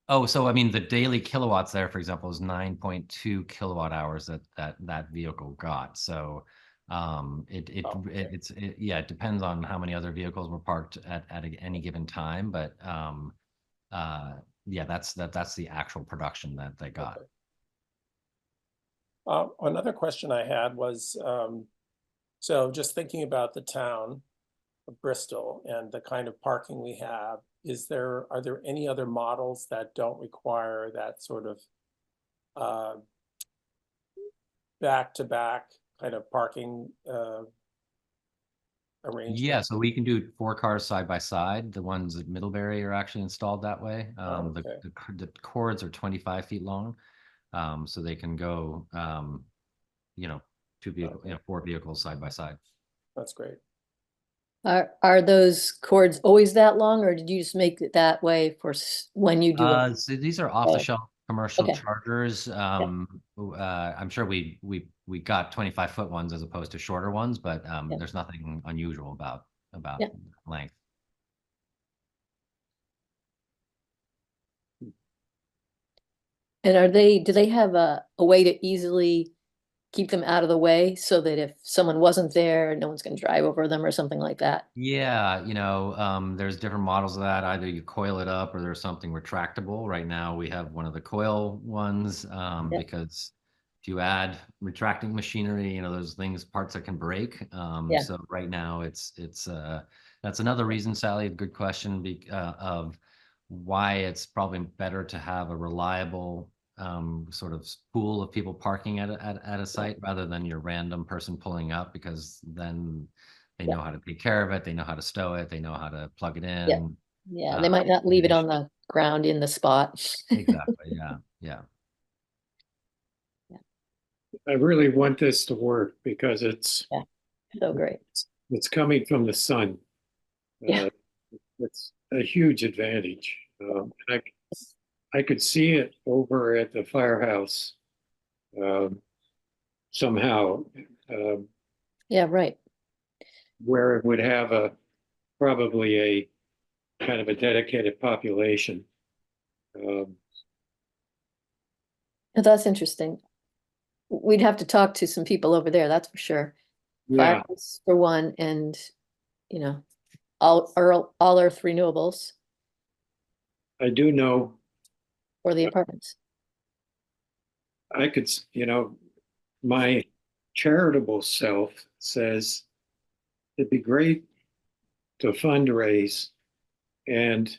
Oh, so I mean, the daily kilowatts there, for example, is 9.2 kilowatt hours that vehicle got. So Oh, okay. it depends on how many other vehicles were parked at any given time, but yeah, that's the actual production that they got. Okay. Another question I had was, so just thinking about the town of Bristol and the kind of parking we have, are there any other models that don't require that sort of back-to-back kind of parking arrangement? Yeah, so we can do 4 cars side by side. The ones at Middlebury are actually installed that way. Okay. The cords are 25 feet long, so they can go, you know, Okay. 4 vehicles side by side. That's great. Are those cords always that long, or did you just make it that way for when you do it? So these are off-the-shelf commercial Okay. chargers. I'm sure we got 25-foot ones as opposed to shorter ones, but Yeah. there's nothing unusual about Yeah. length. And do they have a way to easily keep them out of the way so that if someone wasn't there, no one's gonna drive over them or something like that? Yeah, there's different models of that. Either you coil it up or there's something retractable. Right now we have one of the coil ones, Yeah. because if you add retracting machinery, those parts that can break. Yeah. So right now that's another reason, Sally, good question, of why it's probably better to have a reliable sort of pool of people parking at a site rather than your random person pulling up, because then they Yeah. know how to take care of it, they know how to stow it, they know how to plug it Yeah. in. Yeah, they might not leave it on the ground in the spot. Exactly. Yeah. I really want this to work because So great. it's coming from the sun. Yeah. It's a huge advantage. And I could see it over at the firehouse somehow, um, Yeah, right. where it would have probably a kind of a dedicated population. Um, Now, that's interesting. We'd have to talk to some people over there, that's for sure. yeah, Firehouse for one, and you know, all earth renewables I do know for the apartments. I could, my charitable self says it'd be great to fundraise and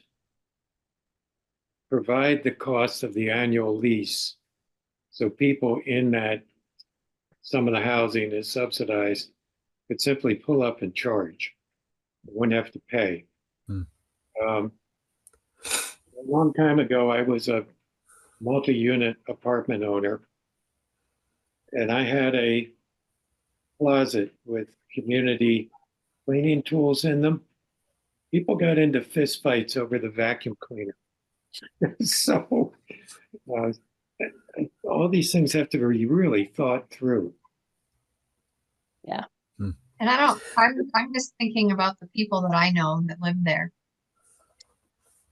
provide the cost of the annual lease. So people in that, some of the housing is subsidized, could simply pull up and charge. They wouldn't have to pay. Hmm. A long time ago, I was a multi-unit apartment owner, and I had a closet with community cleaning tools in them. People got into fistfights over the vacuum cleaner. So uh, all these things have to be really thought through. And I'm just thinking about the people that I know that live there.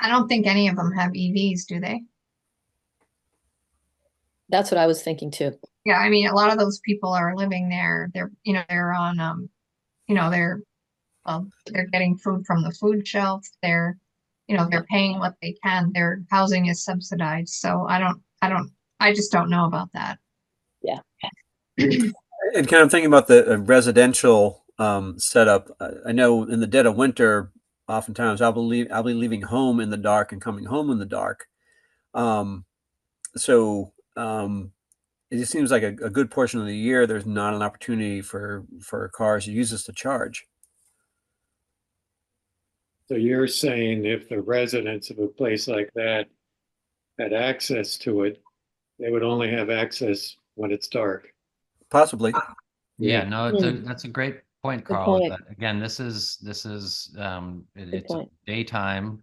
I don't think any of them have EVs, do they? That's what I was thinking too. Yeah, I mean, a lot of those people are living there. They're on, they're getting food from the food shelf. They're paying what they can. Their housing is subsidized. So I just don't know about that. Yeah. And kind of thinking about the residential setup, I know in the dead of winter, oftentimes I'll be leaving home in the dark and coming home in the dark. So it just seems like a good portion of the year there's not an opportunity for cars to use this to charge. So you're saying if the residents of a place like that had access to it, they would only have access when it's dark. Possibly. Yeah, no, Hmm. that's a great point, Good Carl. point. But again, this is it's a point. daytime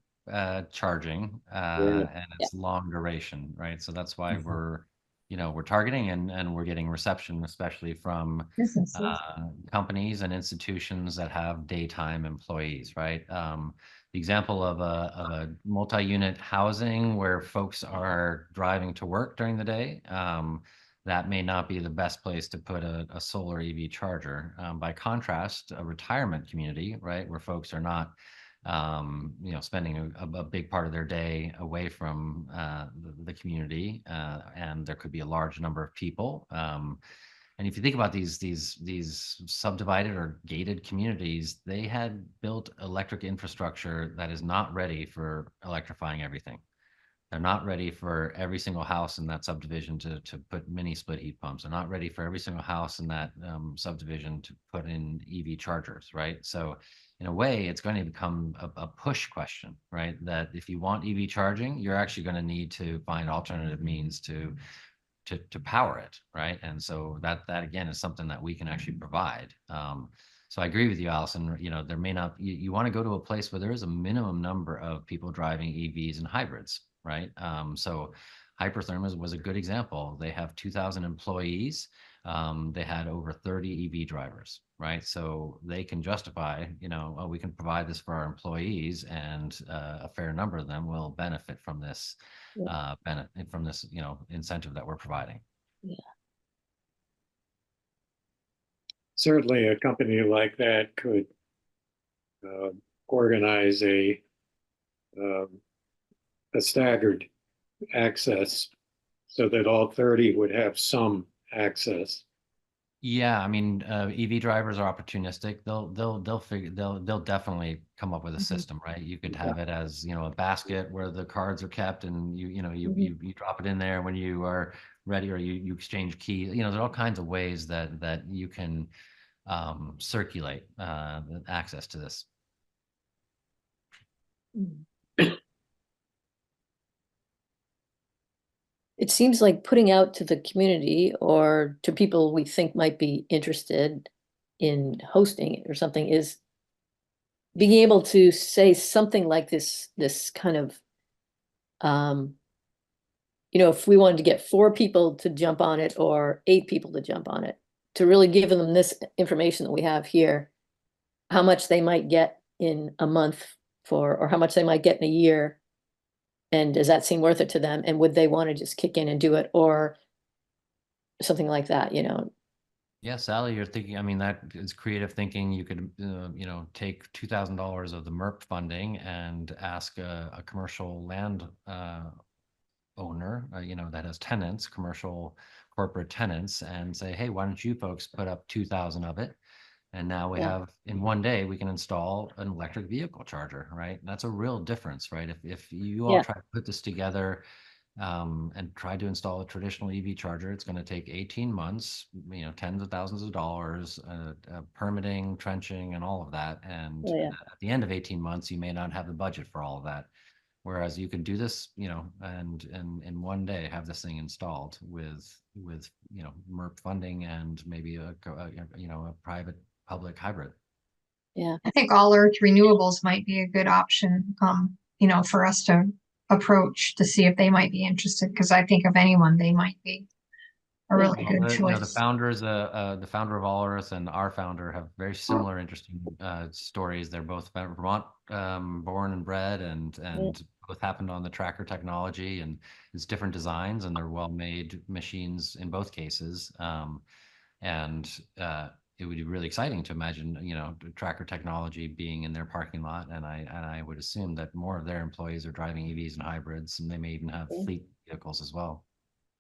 charging, Yeah. and it's long duration, right? So that's why Mhm. we're we're targeting, and we're getting reception, especially from Businesses. companies and institutions that have daytime employees, right? The example of a multi-unit housing where folks are driving to work during the day, that may not be the best place to put a solar EV charger. By contrast, a retirement community, right, where folks are not spending a big part of their day away from the community, and there could be a large number of people. And if you think about these subdivided or gated communities, they had built electric infrastructure that is not ready for electrifying everything. They're not ready for every single house in that subdivision to put mini split heat pumps. They're not ready for every single house in that subdivision to put in EV chargers, right? So in a way, it's going to become a push question, right? That if you want EV charging, you're actually going to need to find alternative means to power it, right? And so that again is something that we can actually provide. So I agree with you, Allison. There may not, you want to go to a place where there is a minimum number of people driving EVs and hybrids, right? So Hypertherm was a good example. They have 2,000 employees. They had over 30 EV drivers, right? So they can justify, oh, we can provide this for our employees, and a fair number of them will benefit from this benefit from this, incentive that we're providing. Yeah. Certainly, a company like that could organize um, a staggered access so that all 30 would have some access. Yeah, I mean, EV drivers are opportunistic. They'll definitely come up with a system, right? You could have it as, a basket where the cards are kept, and you drop it in there when you are ready, or you exchange keys. There are all kinds of ways that you can circulate access to this. It seems like putting out to the community or to people we think might be interested in hosting it or something is being able to say something like this kind of, if we wanted to get 4 people to jump on it or 8 people to jump on it, to really give them this information that we have here, how much they might get in a month or how much they might get in a year. And does that seem worth it to them? And would they want to just kick in and do it, or something like that, Yeah, Sally, you're thinking, I mean, that is creative thinking. You could, take $2,000 of the MERP funding and ask a commercial land owner, that has tenants, commercial corporate tenants, and say, hey, why don't you folks put up 2,000 of it? And now we Yeah. have, in one day, we can install an electric vehicle charger, right? That's a real difference, right? If you all Yeah. try to put this together and try to install a traditional EV charger, it's going to take 18 months, tens of thousands of dollars, permitting, trenching, and all of that. And Oh, yeah. at the end of 18 months, you may not have the budget for all of that. Whereas you can do this, and in one day have this thing installed with MERP funding and maybe a private public hybrid. Yeah. I think all earth renewables might be a good option, for us to approach to see if they might be interested, because I think of anyone, they might be a really Well, good the choice. founders, the founder of All Earth and our founder have very similar, interesting stories. They're both Vermont born and bred, and both happened on the tracker technology, and it's different designs, and they're well-made machines in both cases. And it would be really exciting to imagine, tracker technology being in their parking lot, and I would assume that more of their employees are driving EVs and hybrids, and they may even have fleet vehicles as well.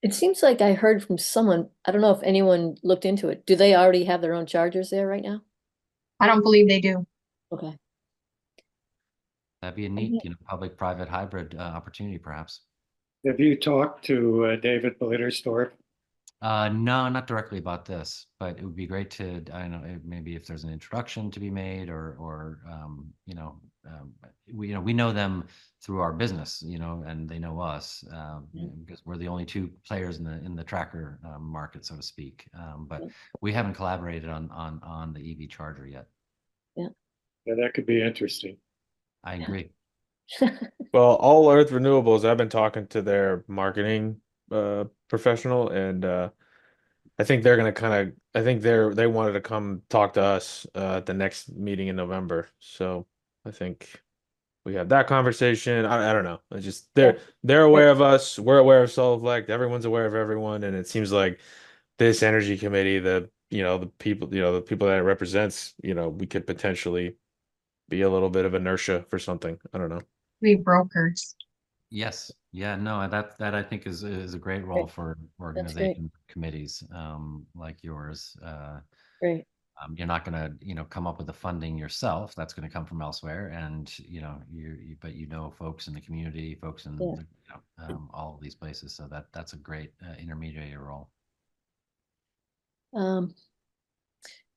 It seems like I heard from someone, I don't know if anyone looked into it. Do they already have their own chargers there right now? I don't believe they do. Okay. That'd be a neat, public-private hybrid opportunity, perhaps. Have you talked to David Blittersdorf? No, not directly about this, but it would be great to, I don't know, maybe if there's an introduction to be made, or we know them through our business, and they know us, because we're the only 2 players in the tracker market, so to speak. But we haven't collaborated on the EV charger yet. Yeah. Yeah, that could be interesting. I agree. Well, All Earth Renewables, I've been talking to their marketing professional, and I think they're gonna kind of. I think they wanted to come talk to us at the next meeting in November. So I think we have that conversation. I don't know. I just they're aware of us. We're aware of Solid, everyone's aware of everyone, and it seems like this energy committee, the people that it represents, we could potentially be a little bit of inertia for something. I don't know. We brokers. Yes, yeah, no, that I think is a great role for That's great. organization committees like yours. Great. You're not going to, come up with the funding yourself. That's going to come from elsewhere, and but folks in the community, folks in Yeah. all of these places. So that's a great intermediary role.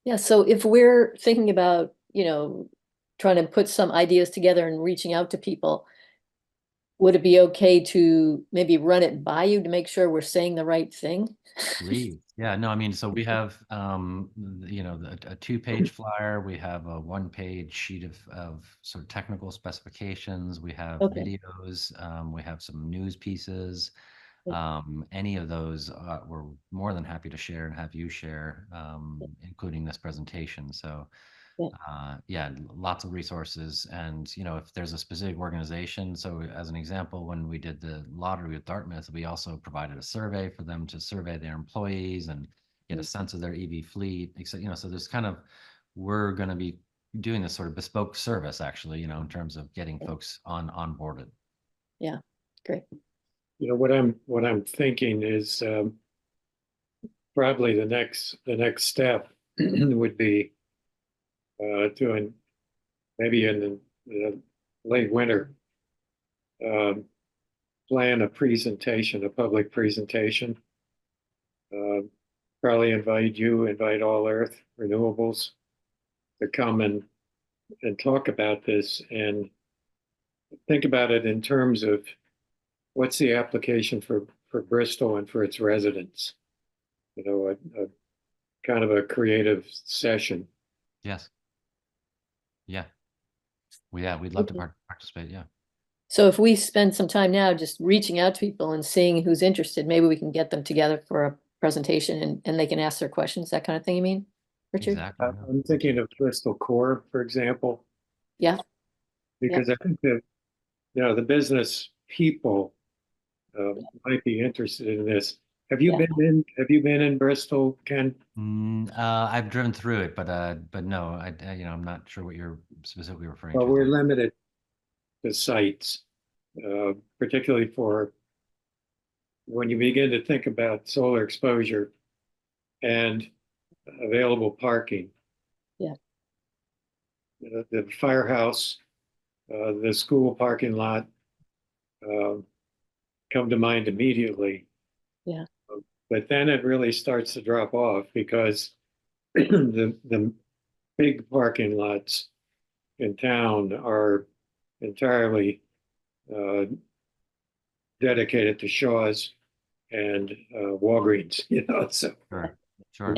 Yeah, so if we're thinking about, trying to put some ideas together and reaching out to people, would it be okay to maybe run it by you to make sure we're saying the right thing? Please. Yeah, no, I mean, so we have, a 2-page flyer. We have a 1-page sheet of sort of technical specifications. We have Okay. videos. We have some news pieces. Yeah. Any of those, we're more than happy to share and have you share, including this presentation. So, Yeah. yeah, lots of resources. And, if there's a specific organization, so as an example, when we did the lottery with Dartmouth, we also provided a survey for them to survey their employees and get a sense of their EV fleet, so there's we're going to be doing this sort of bespoke service, actually, in terms of getting folks onboarded. Yeah, great. What I'm thinking is probably the next step would be doing maybe in the late winter, plan a presentation, a public presentation. Probably invite All Earth Renewables to come and talk about this and think about it in terms of what's the application for Bristol and for its residents. A kind of a creative session. Yes. Yeah. We'd love to Okay. participate. Yeah. So if we spend some time now just reaching out to people and seeing who's interested, maybe we can get them together for a presentation and they can ask their questions, that kind of thing, you mean, Richard? Exactly. Yeah. I'm thinking of Bristol Core, for example, Yeah, because I think that the business people might be interested in this. Have you Yeah. been in Bristol, Ken? I've driven through it, but no, I'm not sure what you're specifically referring Well, to we're there. limited to sites, particularly for when you begin to think about solar exposure and available parking. Yeah. The firehouse, the school parking lot come to mind immediately. Yeah. But then it really starts to drop off because the big parking lots in town are entirely dedicated to Shaw's and Walgreens, so. Sure.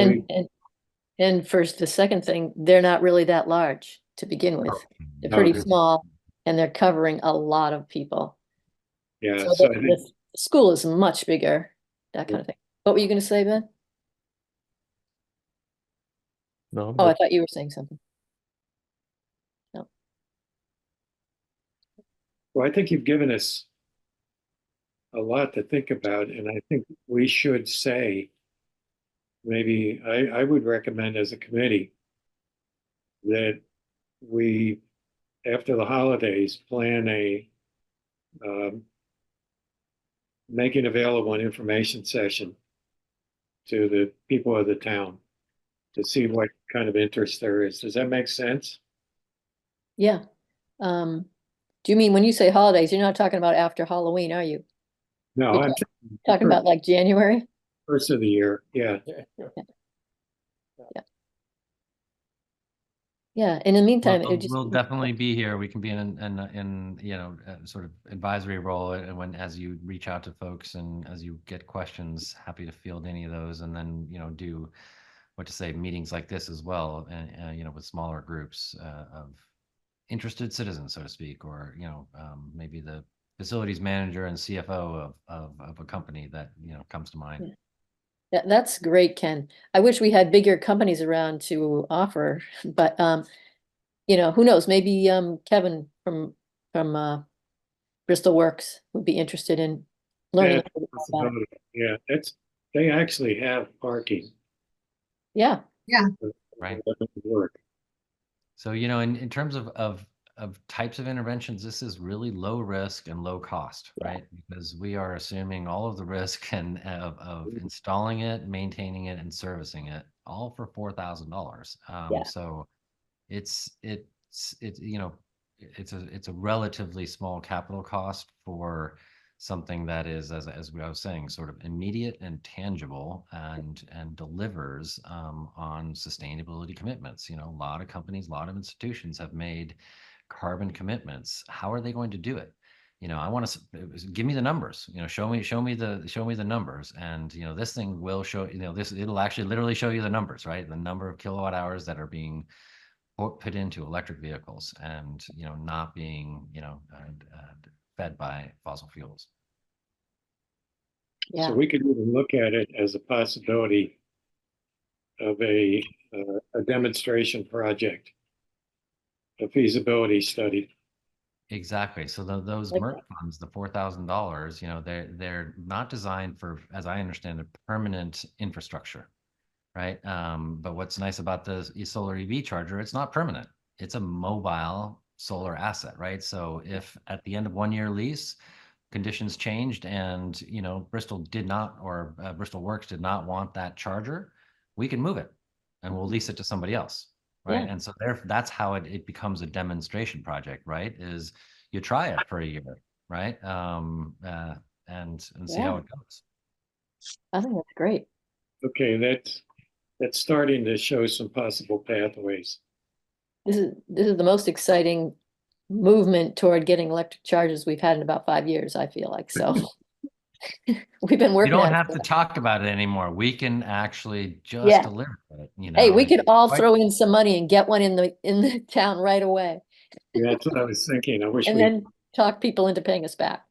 And first, the second thing, they're not really that large to begin with. They're No, pretty they're- small and they're covering a lot of people. Yeah, So so I the think, school is much bigger, that kind of thing. What were you gonna say, Ben? No, Oh, I but thought you were saying something. No. well, I think you've given us a lot to think about, and I think we should say, maybe I would recommend as a committee that we, after the holidays, plan a making available an information session to the people of the town to see what kind of interest there is. Does that make sense? Yeah. Do you mean when you say holidays, you're not talking about after Halloween, are you? No, You're I'm talking about like January? first of the year. Yeah. Yeah, in the meantime, Well, it just, we'll definitely be here. We can be in sort of advisory role, and as you reach out to folks and as you get questions, happy to field any of those, and then do meetings like this as well, and with smaller groups of interested citizens, so to speak, or maybe the facilities manager and CFO of a company that, comes to mind. Yeah. That's great, Ken. I wish we had bigger companies around to offer, but who knows? Maybe Kevin from Bristol Works would be interested in learning a That's little a bit more about it. possibility. Yeah, they actually have parking. Yeah, Right. That doesn't work. So, in terms of types of interventions, this is really low risk and low cost, Yeah. right? Because we are assuming all of the risk and of installing it, maintaining it, and servicing it, all for $4,000. Yeah. So it's a relatively small capital cost for something that is, as I was saying, sort of immediate and tangible, and delivers on sustainability commitments. A lot of companies, a lot of institutions have made carbon commitments. How are they going to do it? I want to give me the numbers. Show me the numbers, and this thing will show. It'll actually literally show you the numbers, right? The number of kilowatt hours that are being put into electric vehicles, and not being fed by fossil fuels. Yeah. So we could even look at it as a possibility of a demonstration project, a feasibility study. Exactly. So those Like MERT funds, the $4,000, they're not designed for, as I understand it, permanent infrastructure, right? But what's nice about the solar EV charger, it's not permanent. It's a mobile solar asset, right? So if at the end of 1 year lease, conditions changed and Bristol did not, or Bristol Works did not want that charger, we can move it and we'll lease it to somebody else, right? Yeah. And so that's how it becomes a demonstration project, right? Is you try it for a year, right? And see how Yeah. it goes. I think that's great. Okay, that's starting to show some possible pathways. This is the most exciting movement toward getting electric chargers we've had in about 5 years, I feel like. So we've been You working don't at it. have to talk about it anymore. We can actually just Yeah. deliver it. Hey, we could all Quite- throw in some money and get one in the town right away, Yeah, that's what I was thinking. I wish and we, then talk people into paying us back.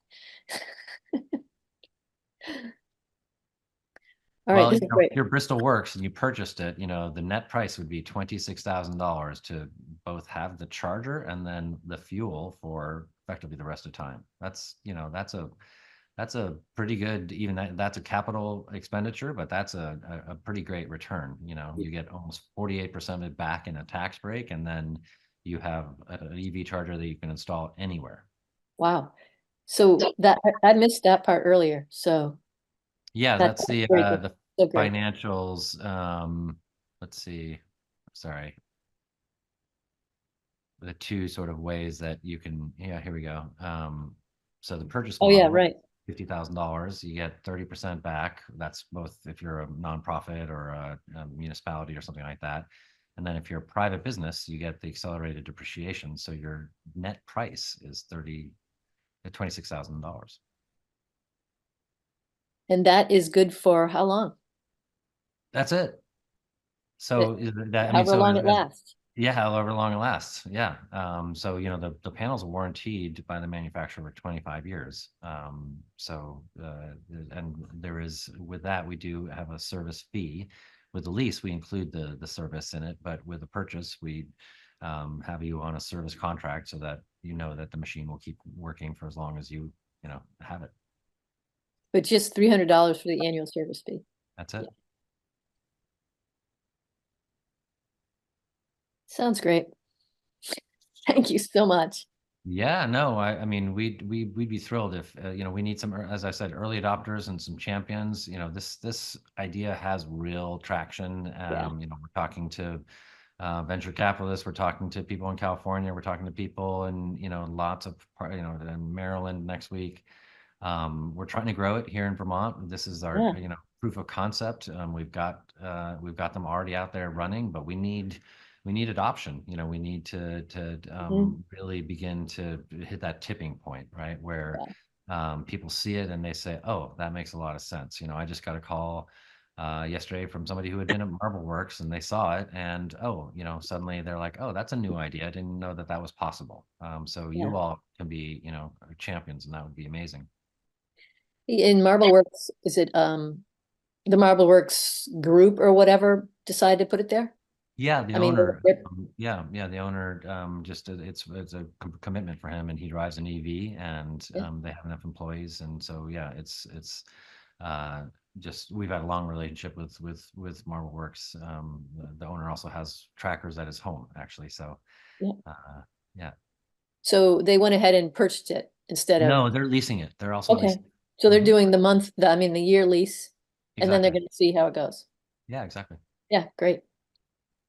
All right, Well, this is great. if you're Bristol Works and you purchased it, the net price would be $26,000 to both have the charger and then the fuel for effectively the rest of time. That's a pretty good, even that's a capital expenditure, but that's a pretty great return. You get almost 48% of it back in a tax break, and then you have an EV charger that you can install anywhere. Wow. So that I missed that part earlier. So Yeah, that's the very good. the So great. financials. Let's see. Sorry. The two sort of ways that you can, yeah, here we go. So the purchase Oh yeah, model, right. $50,000, you get 30% back. That's both if you're a nonprofit or a municipality or something like that. And then if you're a private business, you get the accelerated depreciation. So your net price is $26,000. And that is good for how long? That's it. So that, I mean, However so long it lasts. yeah, however long it lasts. Yeah. So, the panels are warranted by the manufacturer for 25 years. And there is, with that, we do have a service fee. With the lease, we include the service in it, but with the purchase, we have you on a service contract so that that the machine will keep working for as long as you have it. But just $300 for the annual service fee. That's it. Sounds great. Thank you so much. Yeah, no, I mean, we'd be thrilled if, we need some, as I said, early adopters and some champions. This idea has real traction. We're talking to venture capitalists, we're talking to people in California, we're talking to people in, lots of, in Maryland next week. We're trying to grow it here in Vermont. This is our, Yeah. proof of concept. We've got them already out there running, but we need adoption. We need to really begin to hit that tipping point, right? Where people see it and they say, oh, that makes a lot of sense. I just got a call yesterday from somebody who had been at Marble Works, and they saw it, and oh, you know, suddenly they're like, oh, that's a new idea. I didn't know that that was possible. So Yeah. you all can be, you know, champions, and that would be amazing. In Marble Works, is it the Marble Works group or whatever decided to put it there? Yeah, the I mean, owner. they're- Yeah, the owner. Just it's a commitment for him, and he drives an EV, and Yeah. they have enough employees, and so yeah, it's uh, just we've had a long relationship with Marble Works. The owner also has trackers at his home, actually. So Yeah. yeah. So they went ahead and purchased it instead of, No, they're leasing it. They're also okay. leasing. So they're Mhm. doing the year lease, and then they're Exactly. gonna see how it goes. Yeah, exactly. Yeah, great.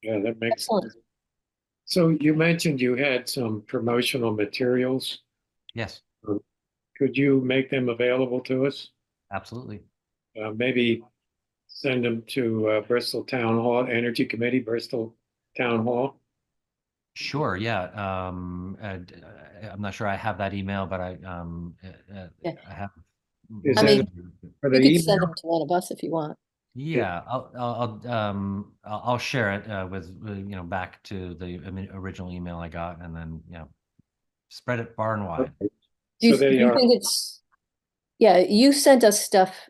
Yeah, that makes Excellent. sense. So you mentioned you had some promotional materials. Yes, Could you make them available to us? absolutely. Maybe send them to Bristol Town Hall, Energy Committee, Bristol Town Hall. Sure. Yeah. I'm not sure I have that email, but Yeah. I have. Is I that mean, for the you could send email? them to one of us if you want. Yeah, I'll share it you know, back to the original email I got, and then spread it far and wide. Okay. Do you, So do they you are, think it's, yeah, you sent us stuff,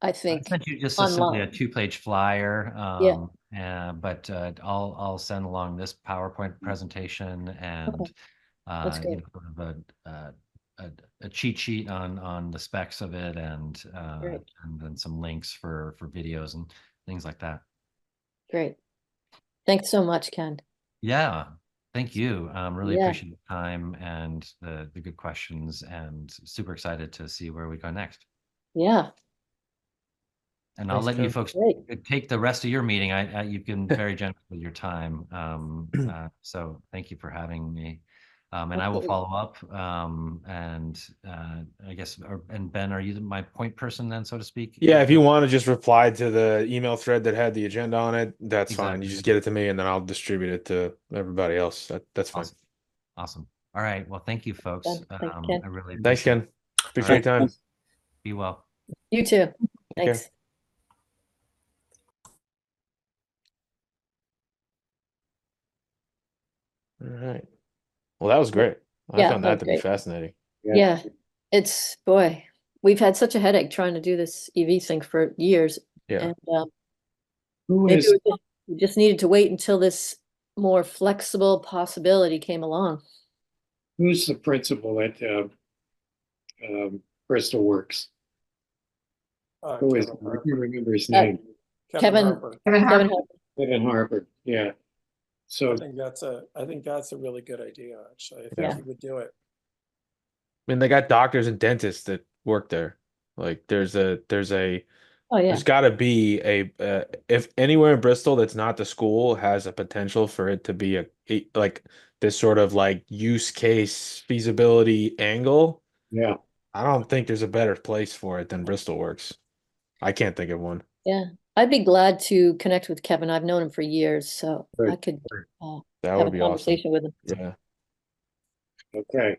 I I think, sent you just simply a online. 2-page flyer, Yeah. but I'll send along this PowerPoint presentation and Okay. That's you great. know, sort of a cheat sheet on the specs of it, Great. and then some links for videos and things like that. Great. Thanks so much, Ken. Yeah, thank you. Really Yeah. appreciate the time and the good questions, and super excited to see where we go next. Yeah, And I'll Thanks, let you Ken. folks great. take the rest of your meeting. You've been very generous with your time. So thank you for having me. And I will Okay. follow up. And I guess, and Ben, are you my point person then, so to speak? Yeah, if you want to just reply to the email thread that had the agenda on it, that's fine. You Exactly. just get it to me and then I'll distribute it to everybody else. That's fine. Awesome. Awesome. All right. Well, thank you, folks. Done. Thanks, Ken. I really Thanks, appreciate it. Ken. Appreciate your right. time. Be well. You too. Take care. Thanks. All right. Well, that was great. I Yeah, found that that was to be great. fascinating. Yeah, it's, boy, we've had such a headache trying to do this EV thing for years. Yeah. And who maybe is, we just needed to wait until this more flexible possibility came along. who's the principal at Bristol Works? Who is, Kevin I Harper. can't remember his Uh, name. Kevin- Harper. Kevin Kevin Hart, Harper. Kevin Harper, yeah. So I think that's a really good idea, actually. I think Yeah. he would do it. I mean, they got doctors and dentists that work there. Like there's Oh, yeah, there's got to be if anywhere in Bristol that's not the school has a potential for it to be like this sort of like use case feasibility angle. yeah, I don't think there's a better place for it than Bristol Works. I can't think of one. yeah. I'd be glad to connect with Kevin. I've known him for years, so I Good. could That have would a be awesome. conversation with him. Yeah. okay.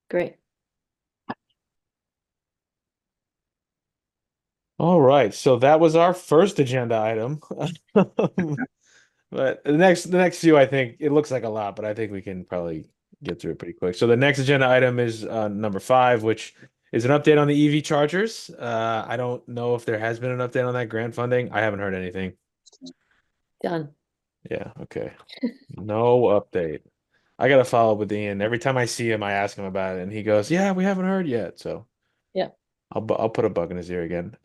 Great. All right. So that was our first agenda item. But the next few, I think it looks like a lot, but I think we can probably get through it pretty quick. So the next agenda item is number 5, which is an update on the EV chargers. I don't know if there has been an update on that grant funding. I haven't heard anything. Done. Yeah, okay. No update. I gotta follow up with Ian. Every time I see him, I ask him about it, and he goes, "Yeah, we haven't heard yet." So Yeah. I'll put a bug in his ear again.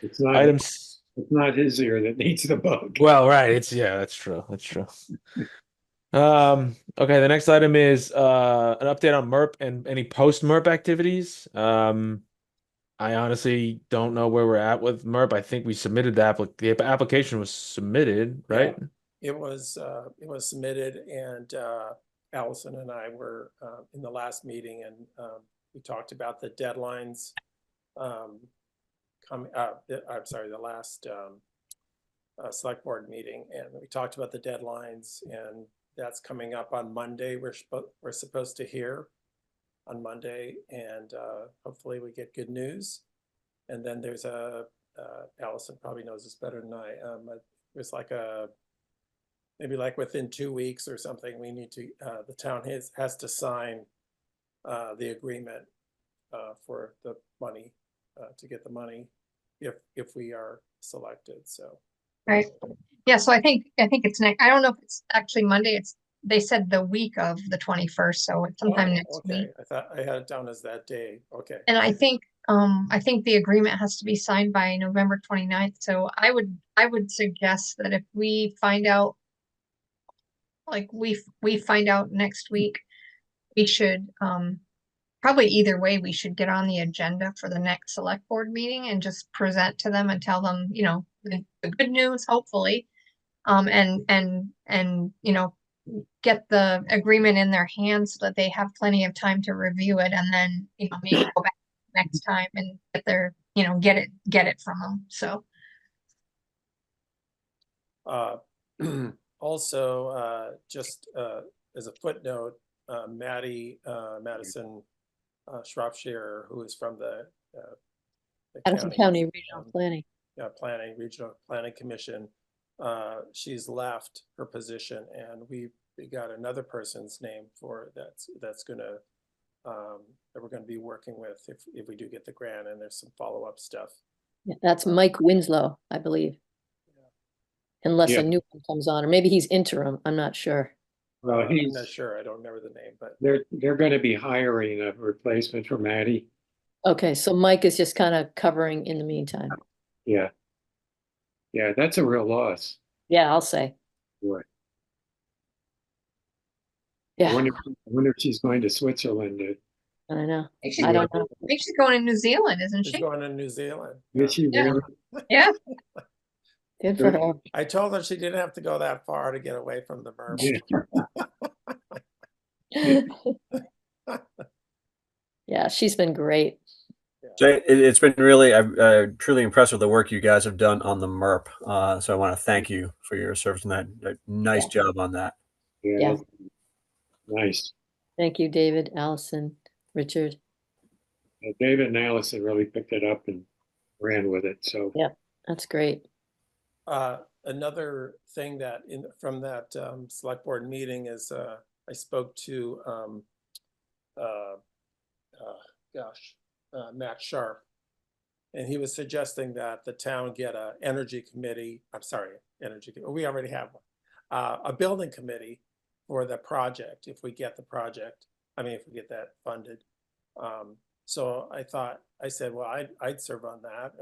It's not, Items. it's not his ear that needs the bug. Well, right. That's true. That's true. Okay, the next item is an update on MERP and any post MERP activities. I honestly don't know where we're at with MERP. I think we submitted the application was submitted, right? It was submitted, and Allison and I were in the last meeting, and we talked about the deadlines coming up. I'm sorry, the last select board meeting, and we talked about the deadlines, and that's coming up on Monday. We're supposed to hear on Monday, and hopefully we get good news. And then there's Allison probably knows this better than I, there's like maybe like within 2 weeks or something, we need to, the town has to sign the agreement for the money, to get the money if we are selected, so. Right. Yeah, so I think it's next, I don't know if it's actually Monday, they said the week of the 21st, so it's sometime Oh, next week. okay, I thought I had it down as that day, okay. And I think the agreement has to be signed by November 29th. So I would suggest that if we find out, like we find out next week, we should probably either way, we should get on the agenda for the next select board meeting and just present to them and tell them, you know, the good news, hopefully. And you know, get the agreement in their hands so that they have plenty of time to review it and then, you know, maybe go back next time and get their, you know, get it from them. So Also, just as a footnote, Maddie Madison Shropshire, who is from the Addison County Regional Planning. Regional Planning Commission, she's left her position, and we got another person's name for that's gonna that we're gonna be working with if we do get the grant, and there's some follow-up stuff. Yeah, that's Mike Winslow, I believe. Unless Yeah. a new one comes on, or maybe he's interim, I'm not sure. Well, I'm he's, not sure, I don't remember the name, but they're gonna be hiring a replacement for Maddie. Okay, so Mike is just kind of covering in the meantime. Yeah. Yeah, that's a real loss. Yeah, I'll say. Boy. I Yeah, wonder if she's going to Switzerland. I don't know. I think I don't know. she's going to New Zealand, isn't she's she? going to New Zealand. Is she Yeah. really? Yeah. Good for her. I told her she didn't have to go that far to get away from the mermaid. Yeah. Yeah, she's been great. So it's been really, I'm truly impressed with the work you guys have done on the MERP. So I want to thank you for your service and that nice job on that. Yeah. Nice. Thank you, David, Allison, Richard. David and Allison really picked it up and ran with it. So Yeah, that's great. Another thing that from that select board meeting is I spoke to Matt Sharp, and he was suggesting that the town get a energy committee. I'm sorry, we already have one. A building committee for the project if we get the project. I mean, if we get that funded. So I said, well, I'd serve on that,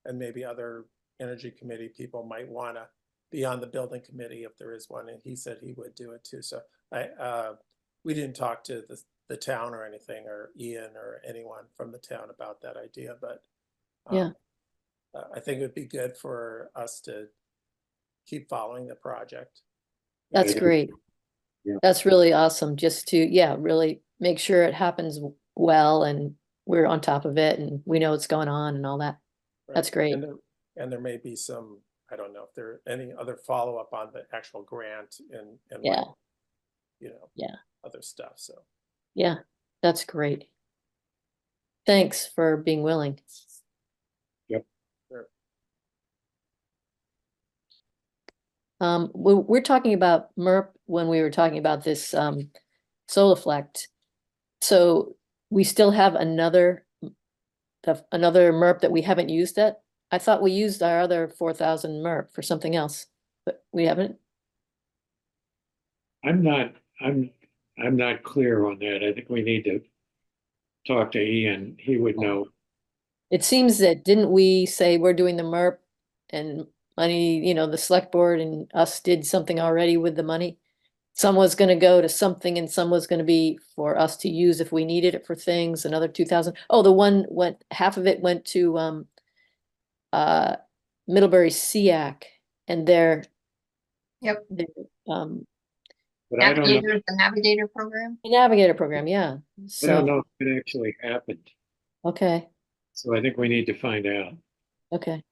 and maybe other energy committee people might want to be on the building committee if there is one, and he said he would do it too. So we didn't talk to the town or anything, or Ian or anyone from the town about that idea, but Yeah. I think it would be good for us to keep following the project. That's Yeah. great. Yeah. That's really awesome. Just to, yeah, really make sure it happens well and we're on top of it and we know what's going on and all that. Right? That's great. And there may be some, I don't know if there are any other follow-up on the actual grant and Yeah. what, you know, Yeah. other stuff. So Yeah, that's great. Thanks for being willing. Yep. Sure. We're talking about MERP when we were talking about this Solaflect. So we still have another MERP that we haven't used yet. I thought we used our other 4,000 MERP for something else, but we haven't. I'm not clear on that. I think we need to talk to Ian. He would know. It seems that didn't we say we're doing the MERP and money, you know, the select board and us did something already with the money? Some was gonna go to something and some was gonna be for us to use if we needed it for things, another 2,000. Oh, the one went, half of it went to Middlebury SEAC and their Yep. their, But I don't know. The Navigator program. navigator program, yeah. I don't So, know if it actually happened. okay, So I think we need to find out. okay.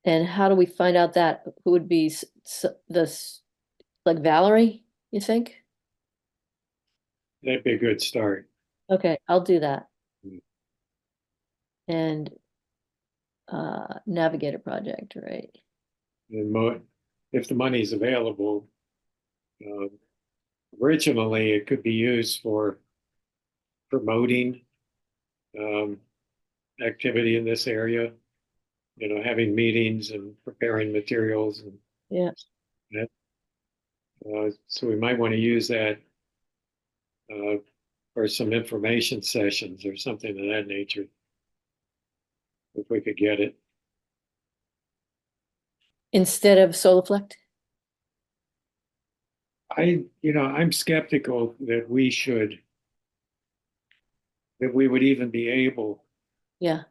And how do we find out that? Who would be like Valerie, you think? That'd be a good start. Okay, I'll do that. Mm. And Navigator project, right? And if the money's available, originally it could be used for promoting um, activity in this area, having meetings and preparing materials and Yeah. that. So we might want to use that for some information sessions or something of that nature, if we could get it. Instead of Solaflect? I'm skeptical that we would even be able Yeah,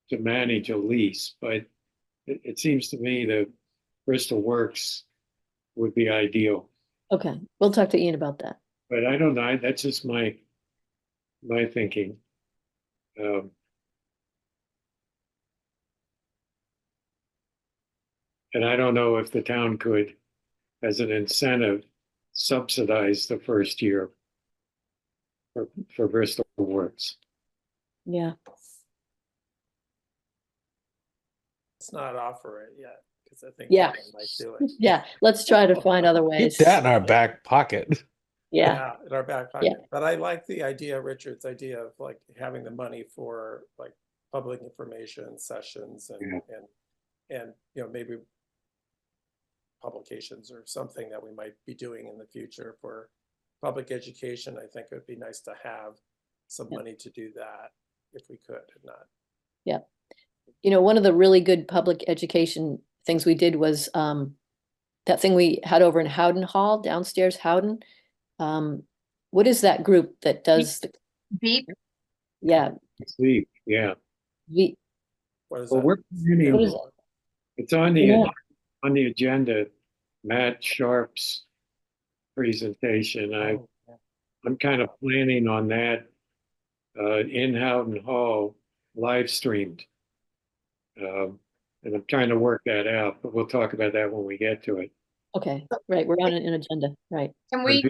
to manage a lease, but it seems to me that Bristol Works would be ideal. okay. We'll talk to Ian about that. But I don't know, that's just my thinking. And I don't know if the town could, as an incentive, subsidize the first year for Bristol Works. Yeah, Let's not offer it yet, because I think Yeah. Kevin might do it. yeah. Let's try to find other Keep ways. that in our back pocket. Yeah, In our back pocket. But I like the idea, Richard's idea of like having the money for like public information sessions and maybe publications or something that we might be doing in the future for public education. I think it would be nice to have some Yeah. money to do that if we could, if not. yeah. One of the really good public education things we did was that thing we had over in Howden Hall, downstairs Howden. What is that group that does the, Beep, yeah, Sleep, yeah. we, What is Well, that? we're planning, what is it? it's on Yeah. the agenda, Matt Sharp's presentation. Oh, yeah. I'm kind of planning on that in Howden Hall, live streamed. And I'm trying to work that out, but we'll talk about that when we get to it. Okay, right, we're on an agenda, right. can we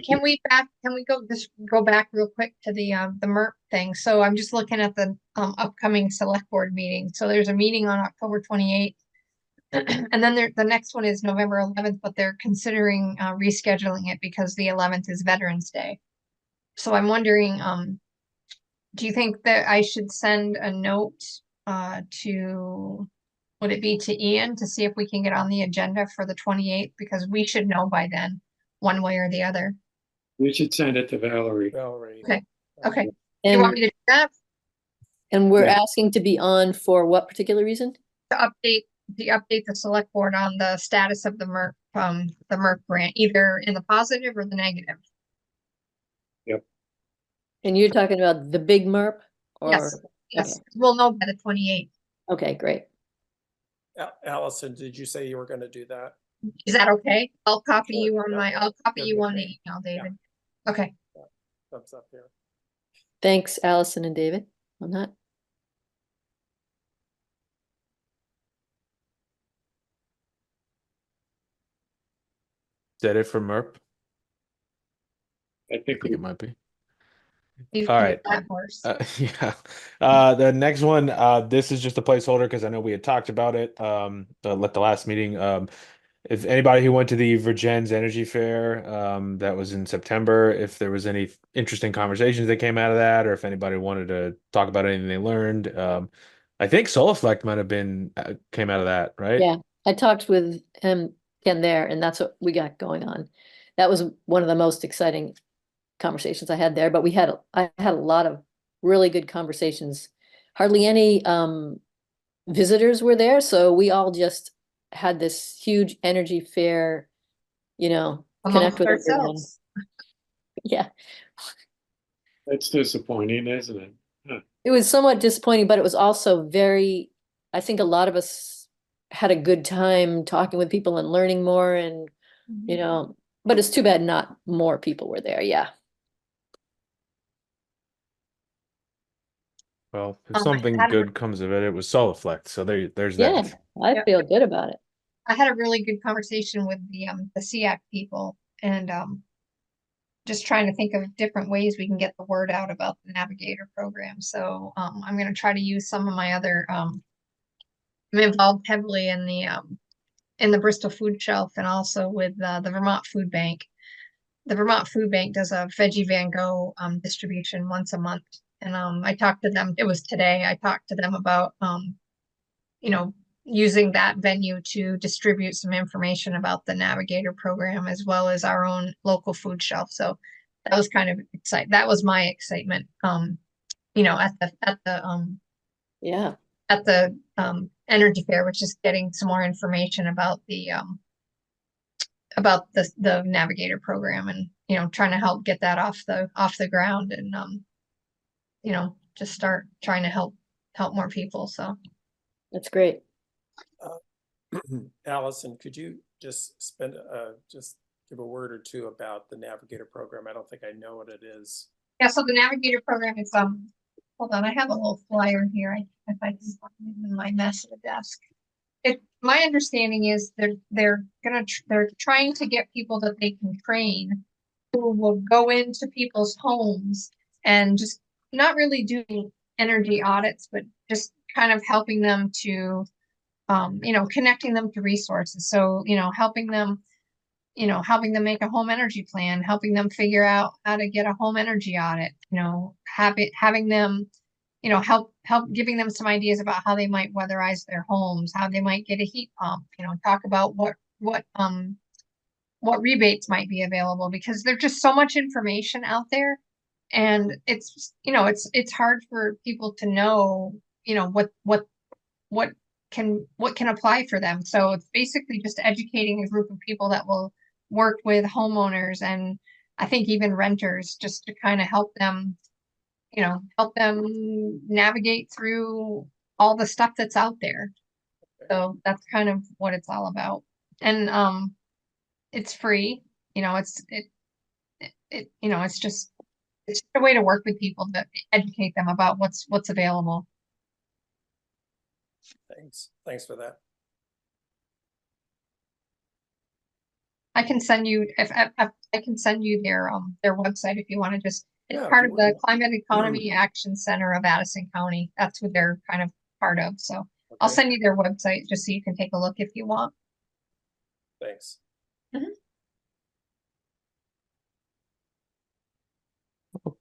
just go back real quick to the MERP thing? So I'm just looking at the upcoming select board meeting. So there's a meeting on October 28th. And then the next one is November 11th, but they're considering rescheduling it because the 11th is Veterans Day. So I'm wondering, do you think that I should send a note would it be to Ian to see if we can get on the agenda for the 28th? Because we should know by then, one way or the other. We should send it to Valerie. Valerie. Okay. Okay. Do you want me to do that? And we're Yeah. asking to be on for what particular reason? To update the select board on the status of the MERP grant, either in the positive or the negative. And you're talking about the big MERP? Yes, Or, yes, we'll know by the 28th. okay, great. Allison, did you say you were going to do that? Is that okay? I'll copy Sure, you on yeah. I'll copy Good you with on the me. email, David. Okay. Thumbs up here. Thanks, Allison and David, on that. Is that it for MERP? I I think think it might be. You All can right. do that horse. Yeah. The next one, this is just a placeholder because I know we had talked about it at the last meeting. If anybody who went to the Virgins Energy Fair, that was in September, if there was any interesting conversations that came out of that, or if anybody wanted to talk about anything they learned, I think Solaflect might have been came out of that, right? Yeah, I talked with Ken there, and that's what we got going on. That was one of the most exciting conversations I had there, but I had a lot of really good conversations. Hardly any visitors were there, so we all just had this huge energy fair, connect Amongst with everyone. ourselves. Yeah, that's disappointing, isn't it? it was somewhat disappointing, but it was also I think a lot of us had a good time talking with people and learning more and, but it's too bad not more people were there. Yeah. Well, if Oh, something I had- good comes of it, it was Solaflect. So there's Yeah, that. I Yep. feel good about it. I had a really good conversation with the SEAC people and just trying to think of different ways we can get the word out about the Navigator program. So I'm going to try to use some of my other I'm involved heavily in the Bristol Food Shelf and also with the Vermont Food Bank. The Vermont Food Bank does a Veggie Van Go distribution once a month. And I talked to them, it was today, I talked to them about you know, using that venue to distribute some information about the Navigator program as well as our own local food shelf. So that was kind of exciting. That was my excitement. You know, Yeah, at the energy fair, which is getting some more information about the Navigator program and you know trying to help get that off the ground and you know just start trying to help more people. So that's great. Allison, could you just just give a word or two about the Navigator program? I don't think I know what it is. yeah, so the Navigator program is hold on, I have a little flyer here. If I can find it in my mess at the desk. My understanding is they're trying to get people that they can train who will go into people's homes and just not really doing energy audits, but just kind of helping them to you know, connecting them to resources. So, you know, helping them make a home energy plan, helping them figure out how to get a home energy audit, you know, having them, you know, help giving them some ideas about how they might weatherize their homes, how they might get a heat pump, you know, talk about what rebates might be available because there's just so much information out there. And it's, you know, it's hard for people to know, you know, what what can apply for them. So it's basically just educating a group of people that will work with homeowners and I think even renters just to kind of help them, you know, help them navigate through all the stuff that's out there. So that's kind of what it's all about. And it's free, you know, you know, it's just a way to work with people to educate them about what's available. Thanks for that. I can send you if I can send you their website if you want to just it's Yeah, part if of you the wouldn't. Climate Economy Action Center of Addison County. That's what they're kind of part of. So I'll Okay, send you their website just so you can take a look if you want. thanks.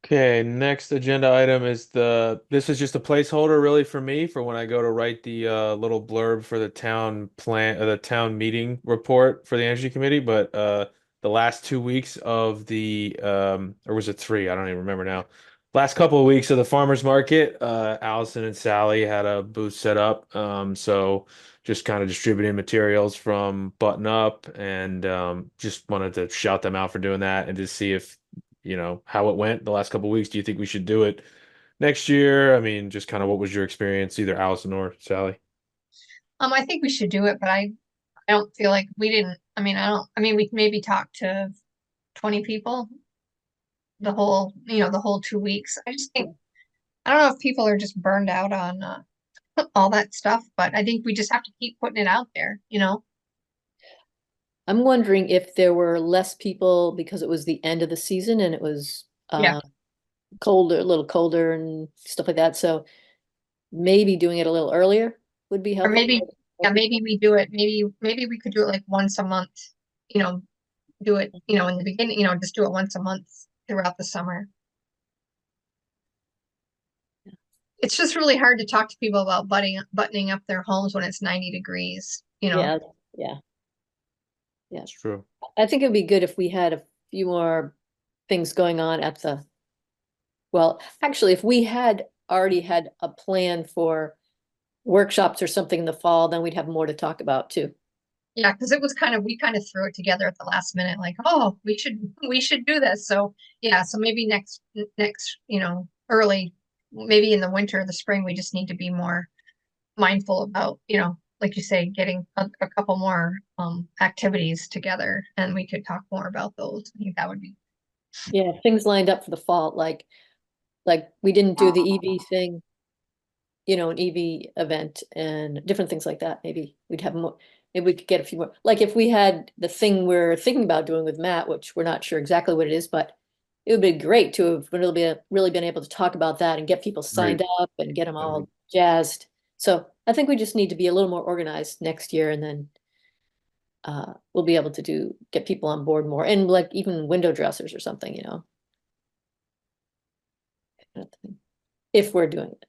Okay, next agenda item is this is just a placeholder really for me for when I go to write the little blurb for the town plan, the town meeting report for the energy committee, but the last 2 weeks of the or was it three? I don't even remember now. Last couple of weeks of the farmers market, Allison and Sally had a booth set up. So just kind of distributing materials from Button Up and just wanted to shout them out for doing that and to see if how it went the last couple of weeks. Do you think we should do it next year? I mean, just kind of what was your experience, either Allison or Sally? I think we should do it, but I don't feel like we didn't. I mean, I mean, we maybe talked to 20 people the whole 2 weeks. I just think I don't know if people are just burned out on all that stuff, but I think we just have to keep putting it out there, you know? I'm wondering if there were less people because it was the end of the season and it was Yeah. colder, a little colder and stuff like that. So maybe doing it a little earlier would be Or helpful. maybe we do it, maybe we could do it like once a month, you know, do it, you know, in the beginning, you know, just do it once a month throughout the summer. It's just really hard to talk to people about buttoning up their homes when it's 90 degrees, you know? Yeah, yeah. It's true. I think it'd be good if we had a few more things going on well, actually, if we had already had a plan for workshops or something in the fall, then we'd have more to talk about too. Yeah, because it was we kind of threw it together at the last minute, like, oh, we should do this. So yeah, so maybe next, you know, early, maybe in the winter or the spring, we just need to be more mindful about, you know, like you say, getting a couple more activities together and we could talk more about those. I think that would be Yeah, things lined up for the fall, like we didn't do the EV thing. you know, an EV event and different things like that. Maybe we'd have more, maybe we could get a few more, like if we had the thing we're thinking about doing with Matt, which we're not sure exactly what it is, but it would be great to have really been able to talk about that and get people signed up and get them all jazzed. So I think we just need to be a little more organized next year, and then we'll be able to get people on board more, and like even window dressers or something, you know. If we're doing it.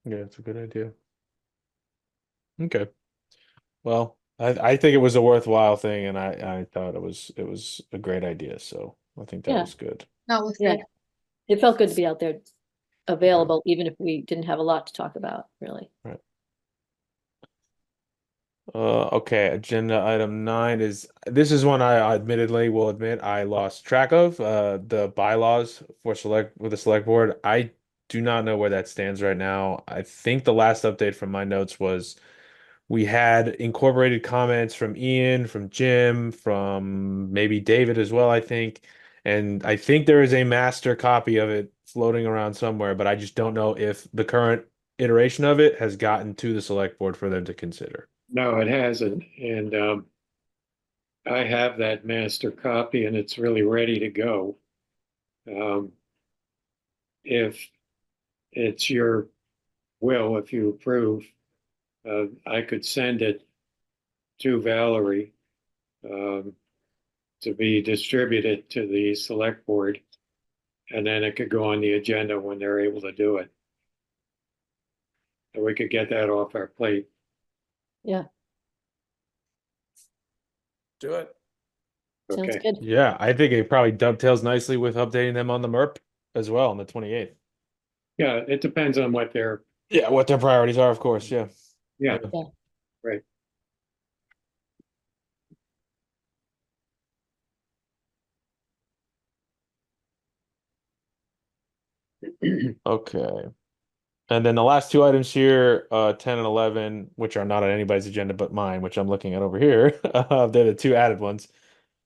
Yeah, it's a good idea. Okay. Well, I think it was a worthwhile thing, and I thought it was a great idea. So I think that Yeah. was good. No, it was Yeah. good. It felt good to be out there available, even if we didn't have a lot to talk about, really. Right. Okay, agenda item 9 is this is one I admittedly will admit I lost track of. The bylaws for the select board. I do not know where that stands right now. I think the last update from my notes was we had incorporated comments from Ian, from Jim, from maybe David as well, I think. And I think there is a master copy of it floating around somewhere, but I just don't know if the current iteration of it has gotten to the select board for them to consider. No, it hasn't. And I have that master copy and it's really ready to go. If it's your will, if you approve, I could send it to Valerie to be distributed to the select board. And then it could go on the agenda when they're able to do it. And we could get that off our plate. Yeah, Do it. sounds Okay. good. Yeah, I think it probably dovetails nicely with updating them on the MERP as well on the 28th. Yeah, it depends on what they're, Yeah, what their priorities are, of course. Yeah. yeah, Yeah. right. Okay. And then the last two items here, 10 and 11, which are not on anybody's agenda but mine, which I'm looking at over here. They're the two added ones.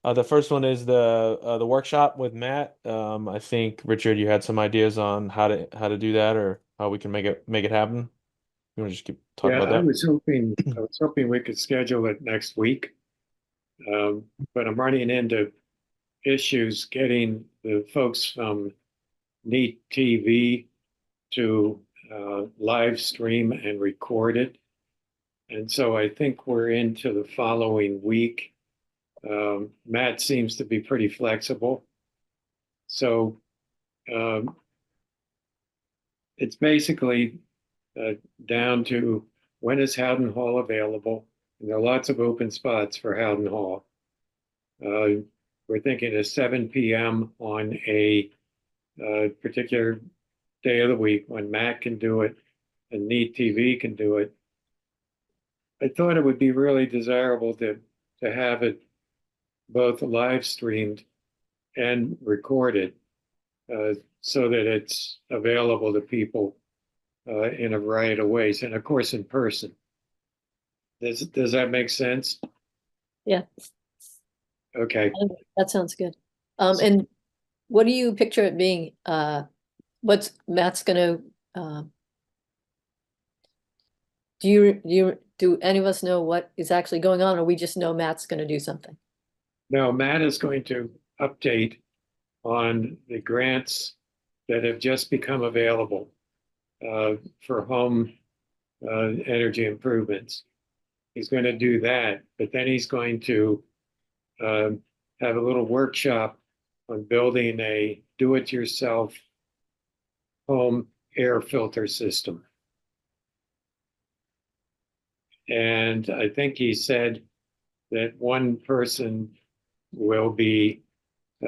The first one is the workshop with Matt. I think Richard, you had some ideas on how to do that or how we can make it happen. You want to just talk Yeah, about I that? was hoping we could schedule it next week. But I'm running into issues getting the folks from Neat TV to live stream and record it. And so I think we're into the following week. Matt seems to be pretty flexible. So it's basically down to when is Howden Hall available? And there are lots of open spots for Howden Hall. We're thinking of 7 p.m. on a particular day of the week when Matt can do it and Neat TV can do it. I thought it would be really desirable to have it both live streamed and recorded so that it's available to people in a variety of ways, and of course in person. Does that make sense? Yeah, Okay. that sounds good. And what do you picture it being? What's Matt's gonna, do any of us know what is actually going on, or we just know Matt's gonna do something? Now, Matt is going to update on the grants that have just become available for home energy improvements. He's going to do that, but then he's going to have a little workshop on building a do-it-yourself home air filter system. And I think he said that one person will be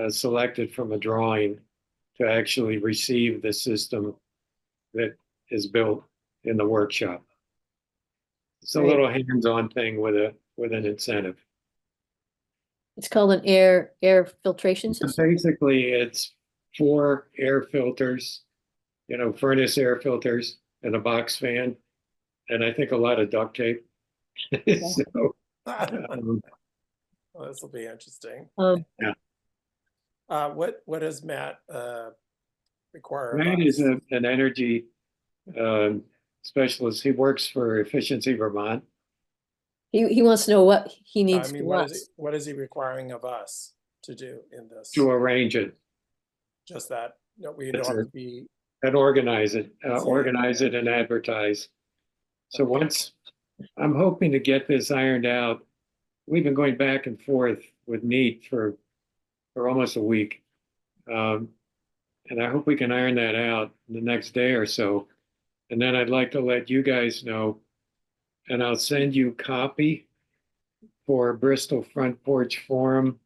selected from a drawing to actually receive the system that is built in the workshop. It's a Great. little hands-on thing with an incentive. It's called an air filtration system. Basically, it's 4 air filters, furnace air filters and a box fan, and I think a lot of duct tape. So, Well, this will be interesting. Yeah. What does Matt require of Matt us? is an energy specialist. He works for Efficiency Vermont. He wants to know what he I needs mean, from us. what is he requiring of us to do in this? To arrange it Just that, no, we That's don't have it. to be, and organize it, See. and advertise. So Okay. once, I'm hoping to get this ironed out. We've been going back and forth with NEAT for almost a week. And I hope we can iron that out the next day or so. And then I'd like to let you guys know, and I'll send you copy for Bristol Front Porch Forum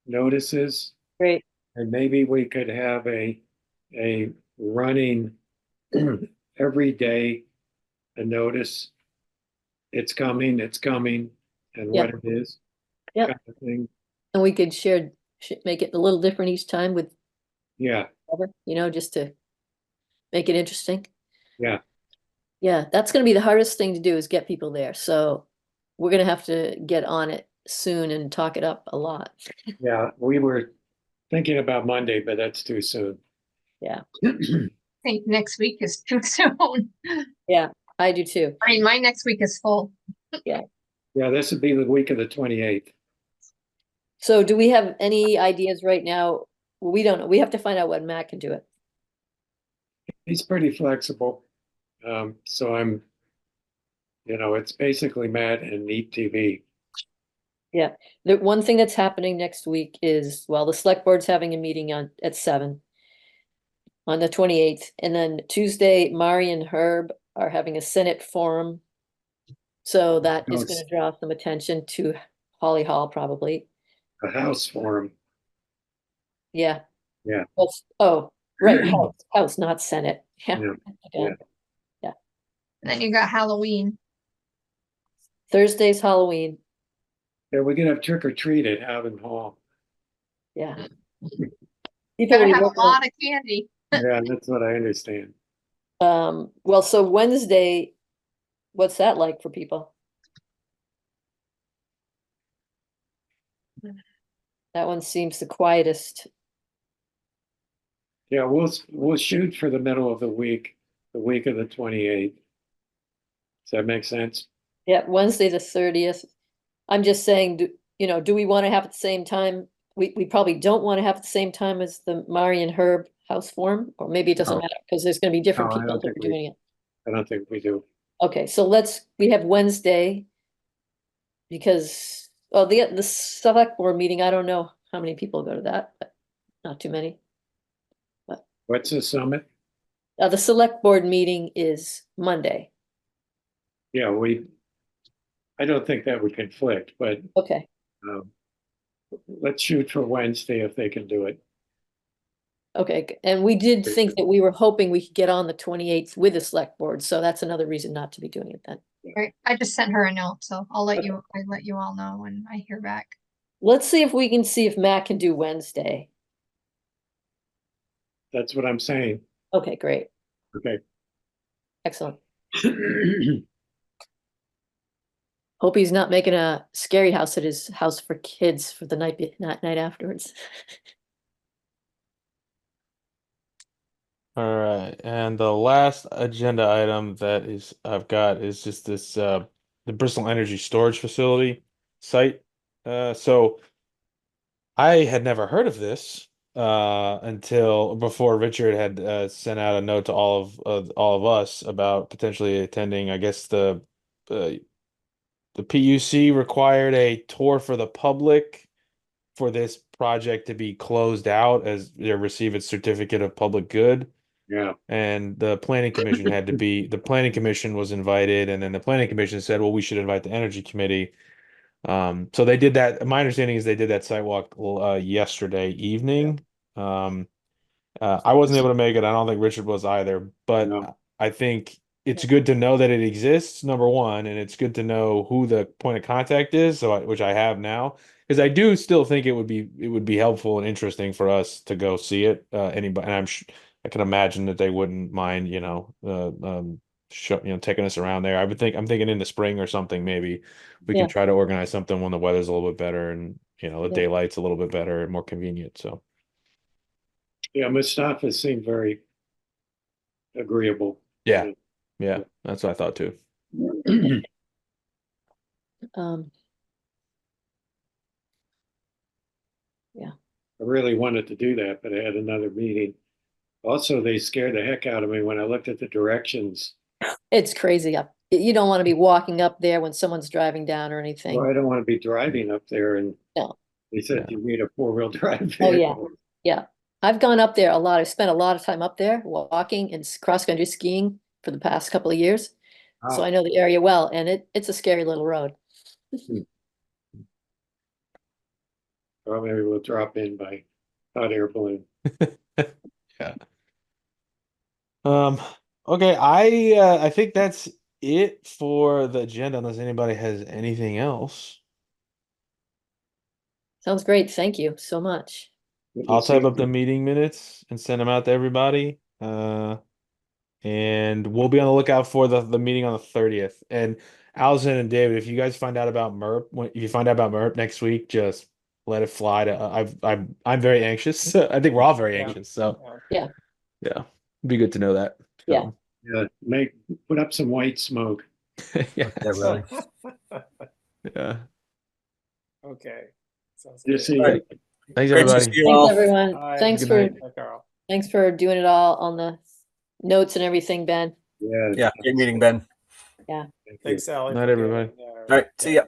notices. Great. And maybe we could have a running every day, a notice. It's coming, and Yeah. what it is. Yeah. Kind of thing. And we could make it a little different each time with Yeah, whatever, just to make it interesting. yeah. Yeah, that's gonna be the hardest thing to do is get people there. So we're gonna have to get on it soon and talk it up a lot. Yeah, we were thinking about Monday, but that's too soon. Yeah. I think next week is too soon. Yeah, I do too. I mean, my next week is full. Yeah, this would be the week of the 28th. So do we have any ideas right now? Well, we don't know. We have to find out when Matt can do it. He's pretty flexible. So it's basically Matt and Neat TV. Yeah, the one thing that's happening next week is, well, the select board's having a meeting at 7 on the 28th, and then Tuesday, Mari and Herb are having a Senate forum. So that is going to draw some attention to Holly Hall, probably. A house forum. Yeah. Yeah. Oh, right, house, not Senate. Yeah. Yeah. Again. And then you got Halloween. Thursday's Halloween. Yeah, we're gonna have trick or treat at Howden Hall. Yeah. You People gotta will have a work lot of candy. Yeah, that's what I understand. well, so Wednesday, what's that like for people? That one seems the quietest. Yeah, we'll shoot for the middle of the week of the 28th. Does that make sense? Yeah, Wednesday the 30th. I'm just saying, do we want to have at the same time? We probably don't want to have at the same time as the Mari and Herb house forum, or maybe it doesn't No. matter because there's going to be different No, I people don't that think are doing it. I don't think we do. Okay, so we have Wednesday. Because, well, the select board meeting, I don't know how many people go to that, but not too many. What's the summit? The select board meeting is Monday. Yeah, I don't think that would conflict, but Okay, let's shoot for Wednesday if they can do it. okay. And we did think that we were hoping we could get on the 28th with the select board, so that's another reason not to be doing it then. Right. I just sent her a note, so I let you all know when I hear back. Let's see if we can see if Matt can do Wednesday. That's what I'm saying. Okay, great. Okay. Excellent. Hope he's not making a scary house at his house for kids for the night afterwards. All right, and the last agenda item I've got is just this the Bristol Energy Storage Facility site. So I had never heard of this until before Richard had sent out a note to all of us about potentially attending. I guess the PUC required a tour for the public for this project to be closed out as they receive its certificate of public good. Yeah. And the planning commission the planning commission was invited, and then the planning commission said, well, we should invite the energy committee. So they did that. My understanding is they did that sidewalk yesterday evening. I wasn't able to make it. I don't think Richard was either, but No. I think it's good to know that it exists, number one, and it's good to know who the point of contact is, which I have now, because I do still think it would be helpful and interesting for us to go see it. Anybody, and I can imagine that they wouldn't mind, taking us around there. I'm thinking in the spring or something, maybe we Yeah. can try to organize something when the weather's a little bit better and the Yeah. daylight's a little bit better and more convenient. So. Yeah, Mustafa seemed very agreeable. Yeah. Yeah, that's what I thought too. Um, I really wanted to do that, but I had another meeting. Also, they scared the heck out of me when I looked at the directions. it's crazy up. You don't want to be walking up there when someone's driving down or Well, anything. I don't want to be driving up there, and No. they said Yeah. you need a four-wheel drive Oh, yeah. vehicle. Yeah. I've gone up there a lot. I've spent a lot of time up there walking and cross-country skiing for the past couple of years. So I know the area well, and it's a scary little road. Well, maybe we'll drop in by hot air balloon. Yeah. Okay, I think that's it for the agenda unless anybody has anything else. Sounds great. Thank you so much. I'll type up the meeting minutes and send them out to everybody. And we'll be on the lookout for the meeting on the 30th. And Allison and David, if you guys find out about MERP, if you find out about MERP next week, just let it fly. I'm very anxious. I think we're all very Yeah. anxious. So Yeah. yeah, it'd be good to know that. Yeah. So, Put up some white smoke. yeah. Yeah, really. Yeah. Okay. Sounds You good. see, All right. Thanks, Great to everybody. see you Thanks, all. everyone. Bye. Thanks Good for night. Bye, Carl. thanks for doing it all on the notes and everything, Ben. yeah. Yeah, great meeting, Ben. Thank you. Thanks, Sally. Night, for everybody. getting, All right, see ya.